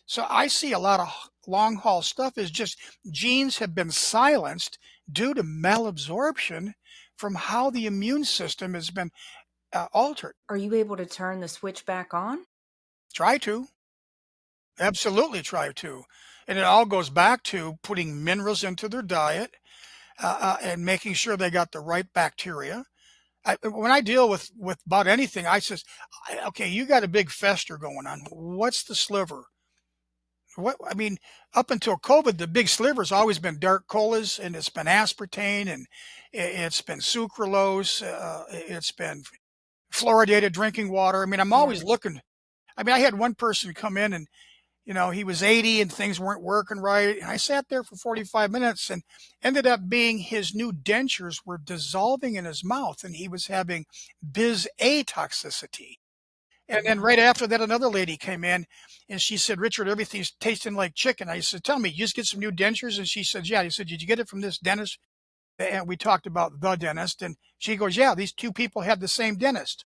So I see a lot of long haul stuff is just genes have been silenced due to malabsorption from how the immune system has been altered. Are you able to turn the switch back on? Try to. Absolutely try to. And it all goes back to putting minerals into their diet and making sure they got the right bacteria. When I deal with about anything, I says, okay, you got a big fester going on. What's the sliver? What I mean, up until COVID, the big sliver's always been dark colas, and it's been aspartame, and it's been sucralose, it's been fluoridated drinking water. I mean, I'm always looking. I mean, I had one person come in and he was 80 and things weren't working right. And I sat there for 45 minutes and ended up being his new dentures were dissolving in his mouth and he was having bis A toxicity. And then right after that, another lady came in and she said, Richard, everything's tasting like chicken. I said, tell me, you just get some new dentures? And she said, yeah. He said, did you get it from this dentist? And we talked about the dentist. And she goes, yeah, these two people had the same dentist.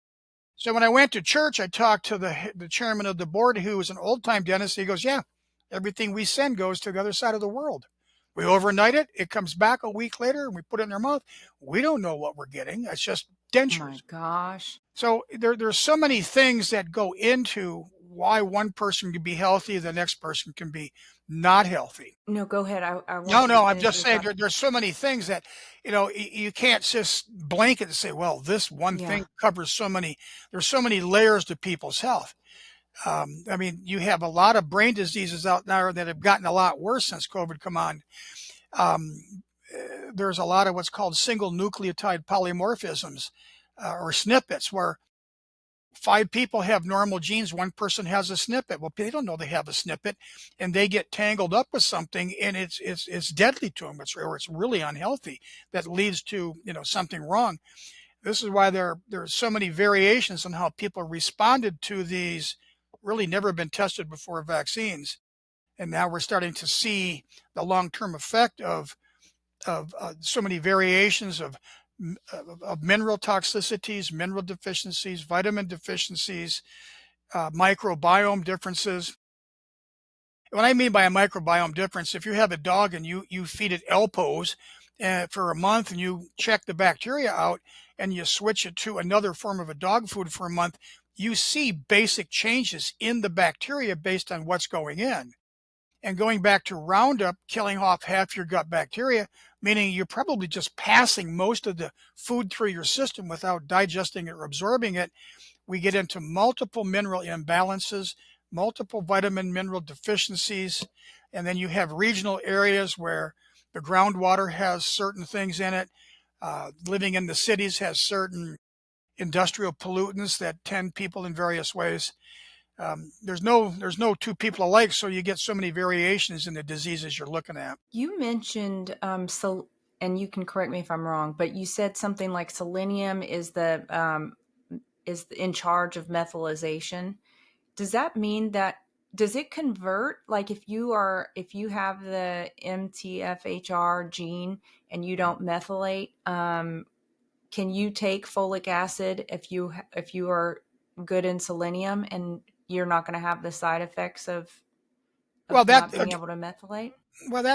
So when I went to church, I talked to the chairman of the board, who was an old-time dentist. He goes, yeah, everything we send goes to the other side of the world. We overnight it. It comes back a week later, and we put it in their mouth. We don't know what we're getting. It's just dentures. Oh my gosh. So there's so many things that go into why one person can be healthy, the next person can be not healthy. No, go ahead. I want No, you to no, I'm finish just your saying thought. there's so many things that, you can't just blanket and say, well, this one Yeah. thing covers there's so many layers to people's health. I mean, you have a lot of brain diseases out there that have gotten a lot worse since COVID come on. There's a lot of what's called single nucleotide polymorphisms, or snippets, where 5 people have normal genes, one person has a snippet. Well, they don't know they have a snippet, and they get tangled up with something, and it's deadly to them. It's really unhealthy. That leads to something wrong. This is why there's so many variations on how people responded to these really never been tested before vaccines, and now we're starting to see the long-term effect of so many variations of mineral toxicities, mineral deficiencies, vitamin deficiencies, microbiome differences. What I mean by a microbiome difference, if you have a dog and you feed it Elpos for a month and you check the bacteria out and you switch it to another form of a dog food for a month, you see basic changes in the bacteria based on what's going in. And going back to Roundup, killing off half your gut bacteria, meaning you're probably just passing most of the food through your system without digesting it or absorbing it. We get into multiple mineral imbalances, multiple vitamin mineral deficiencies, and then you have regional areas where the groundwater has certain things in it. Living in the cities has certain industrial pollutants that tend people in various ways. There's no two people alike, so you get so many variations in the diseases you're looking at. You mentioned and you can correct me if I'm wrong, but you said something like selenium is in charge of methylation. Does that mean that does it convert, like if you have the MTFHR gene and you don't methylate, can you take folic acid if you are good in selenium and you're not going to have the side effects of Well, not being able to methylate?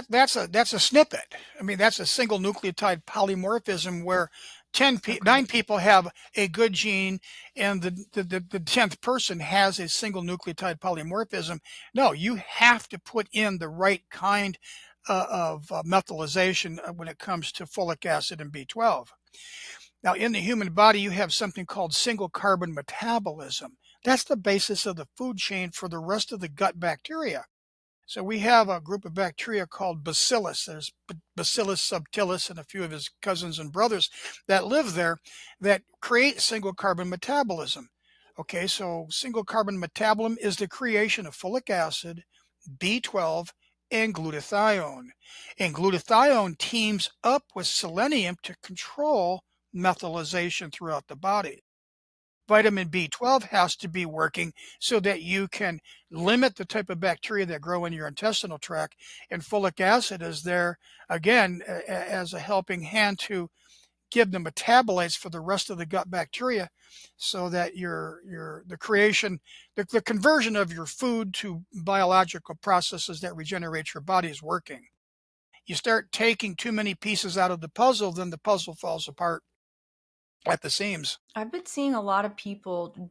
that's a snippet. I mean, that's a single nucleotide polymorphism where Okay. 9 people have a good gene and the 10th person has a single nucleotide polymorphism. No, you have to put in the right kind of methylation when it comes to folic acid and B12. Now, in the human body, you have something called single carbon metabolism. That's the basis of the food chain for the rest of the gut bacteria. So we have a group of bacteria called Bacillus. There's Bacillus subtilis and a few of his cousins and brothers that live there that create single carbon metabolism. Okay, so single carbon metabolism is the creation of folic acid, B12, and glutathione. And glutathione teams up with selenium to control methylation throughout the body. Vitamin B12 has to be working so that you can limit the type of bacteria that grow in your intestinal tract. And folic acid is there, again, as a helping hand to give the metabolites for the rest of the gut bacteria so that the conversion of your food to biological processes that regenerate your body is working. You start taking too many pieces out of the puzzle, then the puzzle falls apart at the seams. I've been seeing a lot of people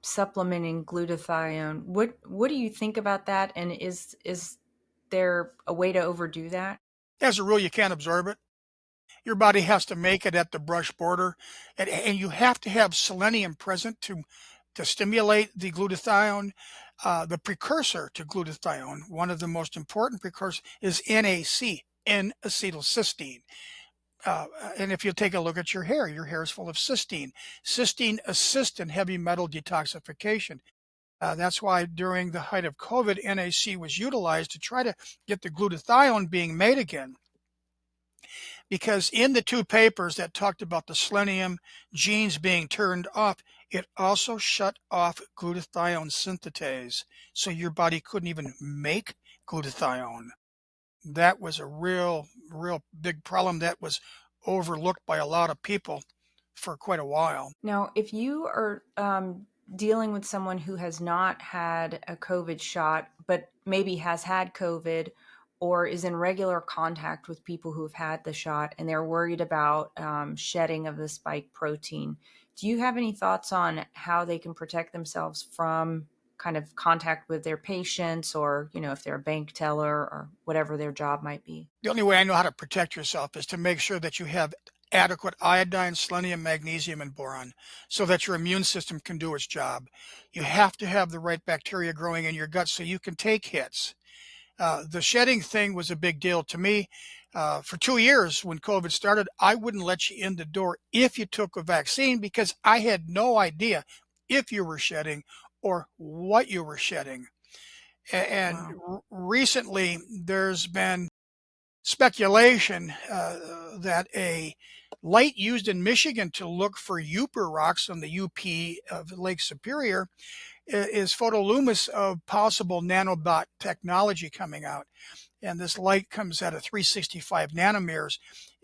supplementing glutathione. What do you think about that? And is there a way to overdo that? As a rule, you can't absorb it. Your body has to make it at the brush border, and you have to have selenium present to stimulate the glutathione. The precursor to glutathione, one of the most important precursors, is NAC, N-acetylcysteine. And if you take a look at your hair is full of cysteine. Cysteine assists in heavy metal detoxification. That's why during the height of COVID, NAC was utilized to try to get the glutathione being made again. Because in the 2 papers that talked about the selenium genes being turned off, it also shut off glutathione synthetase. So your body couldn't even make glutathione. That was a real big problem that was overlooked by a lot of people for quite a while. Now, if you are dealing with someone who has not had a COVID shot, but maybe has had COVID or is in regular contact with people who have had the shot and they're worried about shedding of the spike protein, do you have any thoughts on how they can protect themselves from kind of contact with their patients, or, if they're a bank teller or whatever their job might be? The only way I know how to protect yourself is to make sure that you have adequate iodine, selenium, magnesium, and boron so that your immune system can do its job. You have to have the right bacteria growing in your gut so you can take hits. The shedding thing was a big deal to me. For 2 years when COVID started, I wouldn't let you in the door if you took a vaccine because I had no idea if you were shedding or what you were shedding. And Wow. recently there's been speculation that a light used in Michigan to look for Uper rocks on the UP of Lake Superior is photolumis of possible nanobot technology coming out. And this light comes at a 365 nanometers.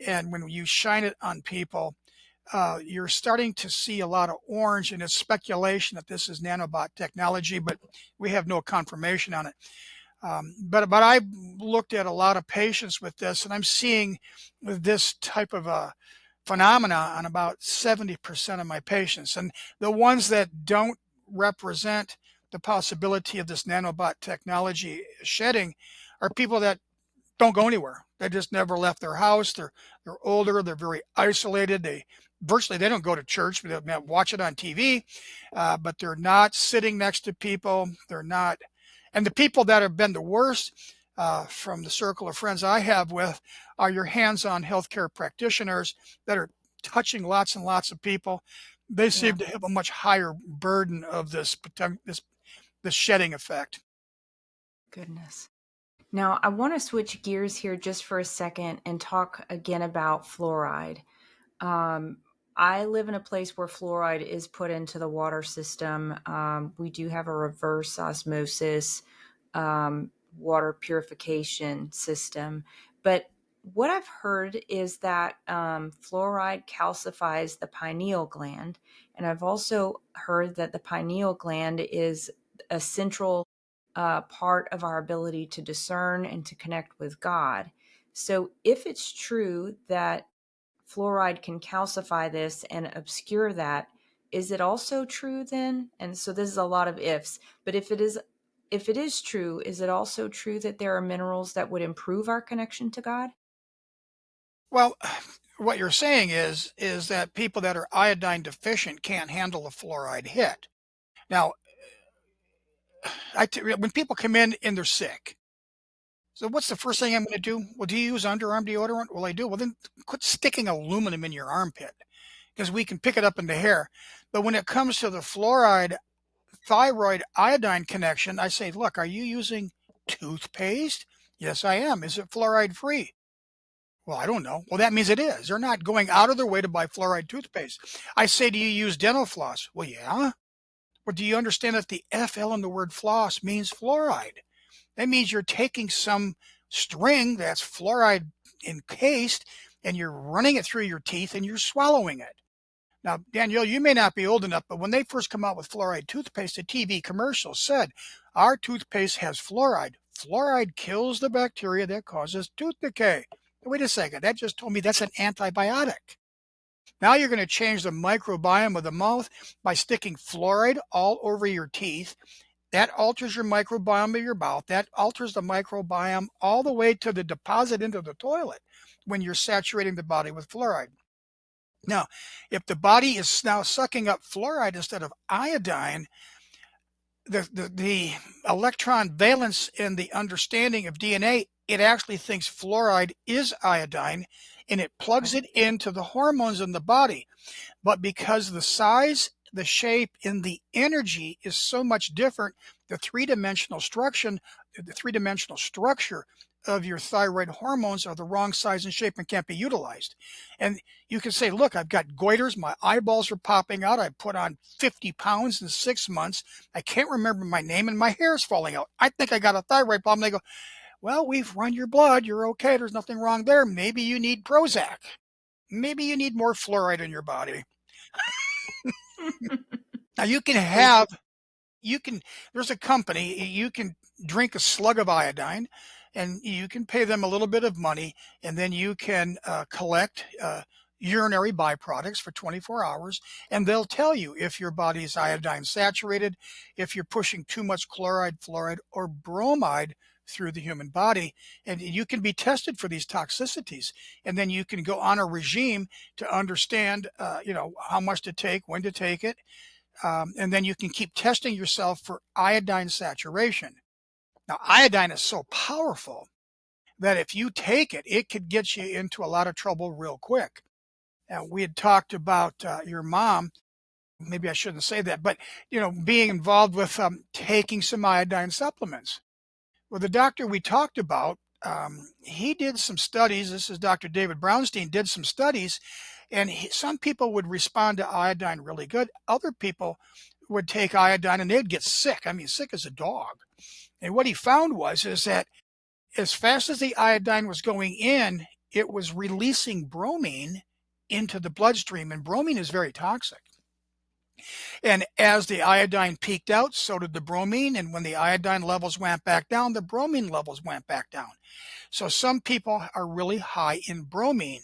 And when you shine it on people, you're starting to see a lot of orange, and it's speculation that this is nanobot technology, but we have no confirmation on it. But I've looked at a lot of patients with this, and I'm seeing this type of a phenomena on about 70% of my patients. And the ones that don't represent the possibility of this nanobot technology shedding are people that don't go anywhere. They just never left their house. They're older. They're very isolated. They don't go to church. They watch it on TV, but they're not sitting next to people. They're not, and the people that have been the worst from the circle of friends I have with are your hands-on healthcare practitioners that are touching lots and lots of people. They Yeah, seem to have a much higher burden of this shedding effect. goodness. Now, I want to switch gears here just for a second and talk again about fluoride. Um, I live in a place where fluoride is put into the water system. We do have a reverse osmosis water purification system. But what I've heard is that fluoride calcifies the pineal gland. And I've also heard that the pineal gland is a central part of our ability to discern and to connect with God. So if it's true that fluoride can calcify this and obscure that, is it also true then? And so this is a lot of ifs, but if it is true, is it also true that there are minerals that would improve our connection to God? Well, what you're saying is that people that are iodine deficient can't handle a fluoride hit. Now, when people come in and they're sick, so what's the first thing I'm going to do? Well, do you use underarm deodorant? Well, I do. Well, then quit sticking aluminum in your armpit because we can pick it up in the hair. But when it comes to the fluoride thyroid iodine connection, I say, look, are you using toothpaste? Yes, I am. Is it fluoride free? Well, I don't know. Well, that means it is. They're not going out of their way to buy fluoride toothpaste. I say, do you use dental floss? Well, yeah. Well, do you understand that the FL in the word floss means fluoride? That means you're taking some string that's fluoride encased and you're running it through your teeth and you're swallowing it. Now, Danielle, you may not be old enough, but when they first come out with fluoride toothpaste, the TV commercial said, our toothpaste has fluoride. Fluoride kills the bacteria that causes tooth decay. Wait a second, that just told me that's an antibiotic. Now you're going to change the microbiome of the mouth by sticking fluoride all over your teeth. That alters your microbiome of your mouth. That alters the microbiome all the way to the deposit into the toilet when you're saturating the body with fluoride. Now, if the body is now sucking up fluoride instead of iodine, the electron valence in the understanding of DNA, it actually thinks fluoride is iodine and it plugs Okay. it into the hormones in the body. But because the size, the shape, and the energy is so much different, the three-dimensional structure of your thyroid hormones are the wrong size and shape and can't be utilized. And you can say, look, I've got goiters, my eyeballs are popping out, I put on 50 pounds in 6 months, I can't remember my name, and my hair is falling out. I think I got a thyroid problem. They go, well, we've run your blood, you're okay, there's nothing wrong there. Maybe you need Prozac. Maybe you need more fluoride in your body. Now you can there's a company, you can drink a slug of iodine and you can pay them a little bit of money and then you can collect urinary byproducts for 24 hours and they'll tell you if your body is iodine saturated, if you're pushing too much chloride, fluoride, or bromide through the human body, and you can be tested for these toxicities and then you can go on a regime to understand how much to take, when to take it, and then you can keep testing yourself for iodine saturation. Now, iodine is so powerful that if you take it, it could get you into a lot of trouble real quick. Now, we had talked about your mom. Maybe I shouldn't say that, but being involved with taking some iodine supplements. Well, the doctor we talked about, he did some studies. This is Dr. David Brownstein, did some studies, and some people would respond to iodine really good. Other people would take iodine and they'd get sick. I mean, sick as a dog. And what he found is that as fast as the iodine was going in, it was releasing bromine into the bloodstream, and bromine is very toxic. And as the iodine peaked out, so did the bromine. And when the iodine levels went back down, the bromine levels went back down. So some people are really high in bromine.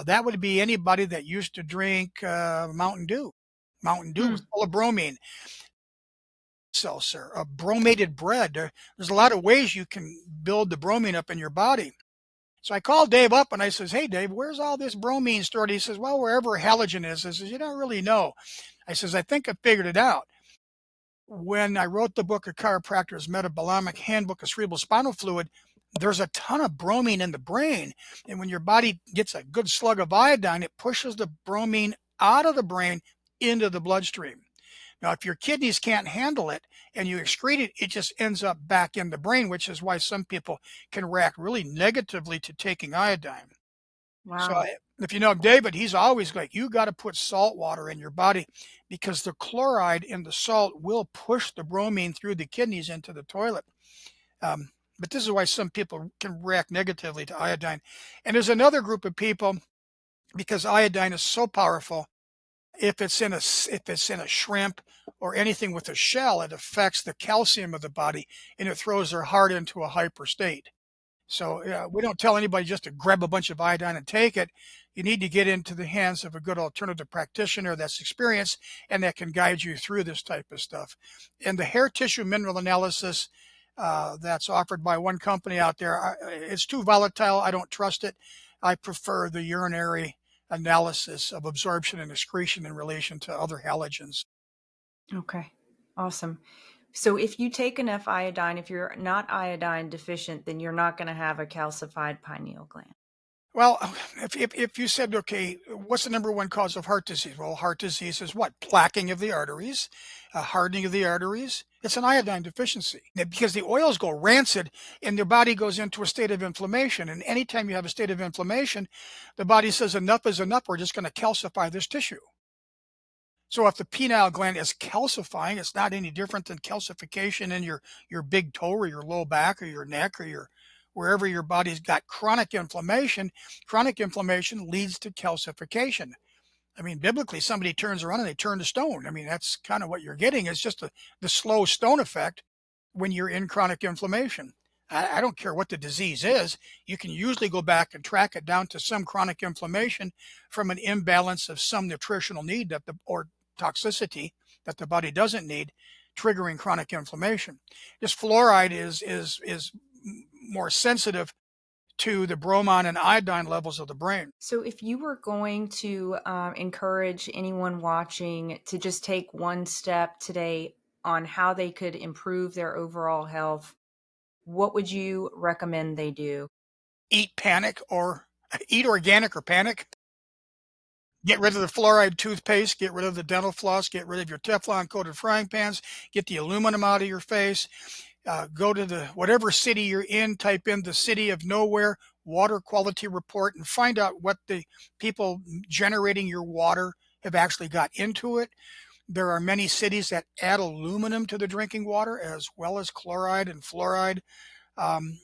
That would be anybody that used to drink Mountain Dew. Mountain Dew Hmm. was full of bromine. Seltzer, bromated bread. There's a lot of ways you can build the bromine up in your body. So I called Dave up and I says, "Hey, Dave, where's all this bromine stored?" He says, "Well, wherever halogen is." I says, "You don't really know." I says, "I think I figured it out. When I wrote the book, A Chiropractor's Metabolomic Handbook of Cerebral Spinal Fluid, there's a ton of bromine in the brain. And when your body gets a good slug of iodine, it pushes the bromine out of the brain into the bloodstream. Now, if your kidneys can't handle it and you excrete it, it just ends up back in the brain, which is why some people can react really negatively to taking iodine. So Wow. if you know David, he's always like, you got to put salt water in your body because the chloride in the salt will push the bromine through the kidneys into the toilet. But this is why some people can react negatively to iodine. And there's another group of people, because iodine is so powerful, if it's in a shrimp or anything with a shell, it affects the calcium of the body and it throws their heart into a hyper state. So we don't tell anybody just to grab a bunch of iodine and take it. You need to get into the hands of a good alternative practitioner that's experienced and that can guide you through this type of stuff. And the hair tissue mineral analysis that's offered by one company out there, it's too volatile. I don't trust it. I prefer the urinary analysis of absorption and excretion in relation to other halogens. Okay. Awesome. So if you take enough iodine, if you're not iodine deficient, then you're not going to have a calcified pineal gland. Well, if you said, okay, what's the number one cause of heart disease? Well, heart disease is what? Plaquing of the arteries, hardening of the arteries. It's an iodine deficiency because the oils go rancid and the body goes into a state of inflammation. And anytime you have a state of inflammation, the body says enough is enough. We're just going to calcify this tissue. So if the pineal gland is calcifying, it's not any different than calcification in your big toe or your low back or your neck or your wherever your body's got chronic inflammation. Chronic inflammation leads to calcification. I mean, biblically, somebody turns around and they turn to stone. I mean, that's kind of what you're getting. It's just the slow stone effect when you're in chronic inflammation. I don't care what the disease is. You can usually go back and track it down to some chronic inflammation from an imbalance of some nutritional need or toxicity that the body doesn't need, triggering chronic inflammation. This fluoride is more sensitive to the bromine and iodine levels of the brain. So if you were going to encourage anyone watching to just take one step today on how they could improve their overall health, what would you recommend they do? Eat organic or panic. Get rid of the fluoride toothpaste, get rid of the dental floss, get rid of your Teflon coated frying pans, get the aluminum out of your face. Go to the whatever city you're in, type in the city of nowhere water quality report and find out what the people generating your water have actually got into it. There are many cities that add aluminum to the drinking water as well as chloride and fluoride. Um,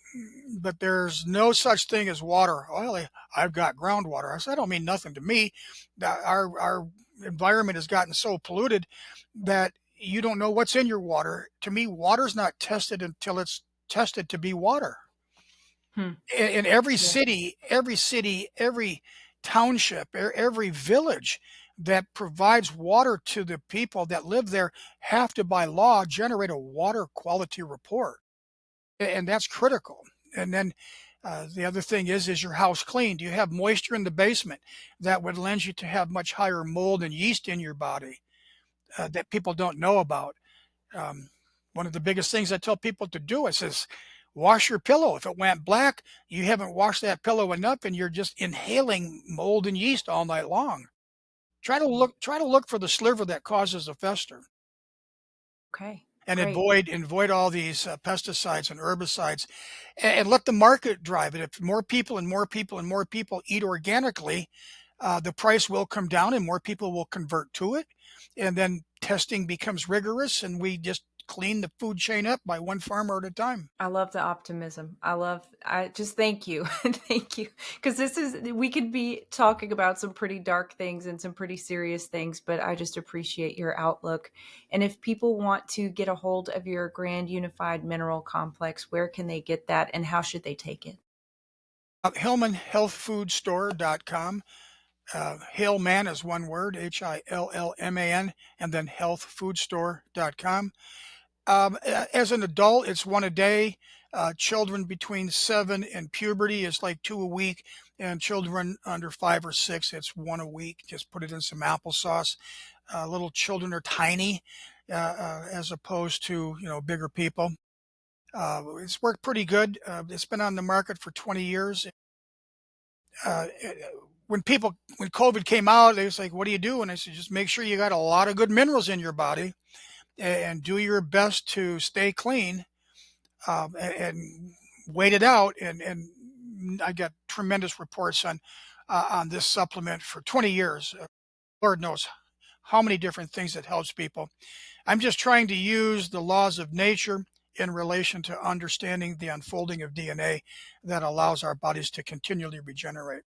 but there's no such thing as water. Well, I've got groundwater. I said, I don't mean nothing to me. Our environment has gotten so polluted that you don't know what's in your water. To me, water's not tested until it's tested to be water. Hmm. In every Yeah. city, every township, every village that provides water to the people that live there have to, by law, generate a water quality report. And that's critical. And then the other thing is your house clean? Do you have moisture in the basement that would lend you to have much higher mold and yeast in your body that people don't know about? Um, One of the biggest things I tell people to do is wash your pillow. If it went black, you haven't washed that pillow enough, and you're just inhaling mold and yeast all night long. Try to look for the sliver that causes the fester Okay. and Great. avoid all these pesticides and herbicides and let the market drive it. If more people and more people and more people eat organically, the price will come down and more people will convert to it. And then testing becomes rigorous and we just clean the food chain up by one farmer at a time. I love the optimism. I just thank you. Thank you. Because we could be talking about some pretty dark things and some pretty serious things, but I just appreciate your outlook. And if people want to get a hold of your Grand Unified Mineral Complex, where can they get that and how should they take it? HillmanHealthFoodStore.com. Hillman is one word, HILLMAN, and then healthfoodstore.com. As an adult, it's one a day. Children between 7 and puberty is like 2 a week, and children under 5 or 6, it's 1 a week. Just put it in some applesauce. Little children are tiny, as opposed to bigger people. It's worked pretty good. It's been on the market for 20 years. When COVID came out, they was like, "What do you do?" And I said, "Just make sure you got a lot of good minerals in your body, and do your best to stay clean, and wait it out." And I got tremendous reports on this supplement for 20 years. Lord knows how many different things it helps people. I'm just trying to use the laws of nature in relation to understanding the unfolding of DNA that allows our bodies to continually regenerate.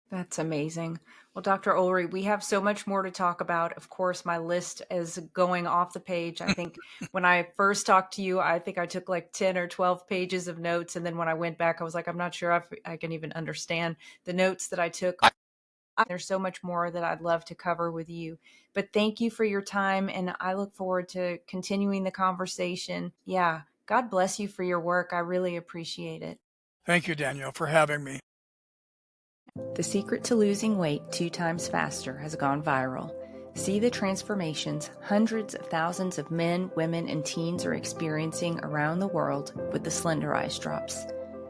That's amazing. Well, Dr. Ulree, we have so much more to talk about. Of course, my list is going off the page. I think when I first talked to you, I think I took like 10 or 12 pages of notes. And then when I went back, I was like, I'm not sure if I can even understand the notes that I took. There's so much more that I'd love to cover with you. But thank you for your time. And I look forward to continuing the conversation. Yeah. God bless you for your work. I really appreciate it. Thank you, Danielle, for having me. The secret to losing weight 2 times faster has gone viral. See the transformations hundreds of thousands of men, women, and teens are experiencing around the world with the Slenderize drops.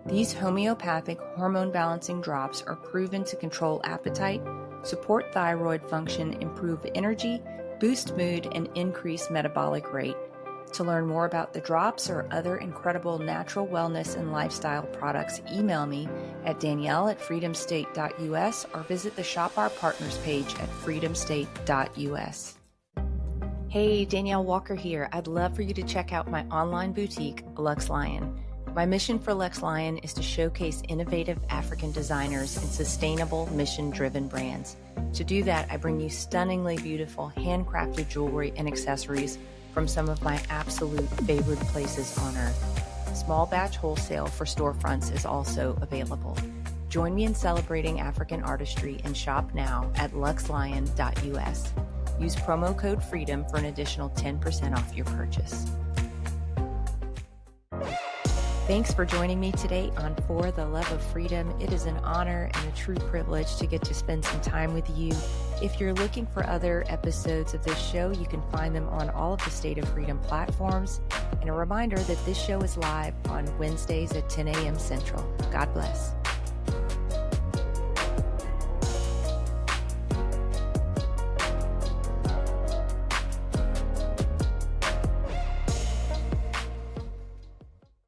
These homeopathic hormone balancing drops are proven to control appetite, support thyroid function, improve energy, boost mood, and increase metabolic rate. To learn more about the drops or other incredible natural wellness and lifestyle products, email me at danielle@freedomstate.us or visit the Shop Our Partners page at freedomstate.us. Hey, Danielle Walker here. I'd love for you to check out my online boutique, Lux Lion. My mission for Lux Lion is to showcase innovative African designers and sustainable mission-driven brands. To do that, I bring you stunningly beautiful handcrafted jewelry and accessories from some of my absolute favorite places on earth. Small batch wholesale for storefronts is also available. Join me in celebrating African artistry and shop now at luxlion.us. Use promo code FREEDOM for an additional 10% off your purchase. Thanks for joining me today on For the Love of Freedom. It is an honor and a true privilege to get to spend some time with you. If you're looking for other episodes of this show, you can find them on all of the State of Freedom platforms. And a reminder that this show is live on Wednesdays at 10 a.m. Central. God bless.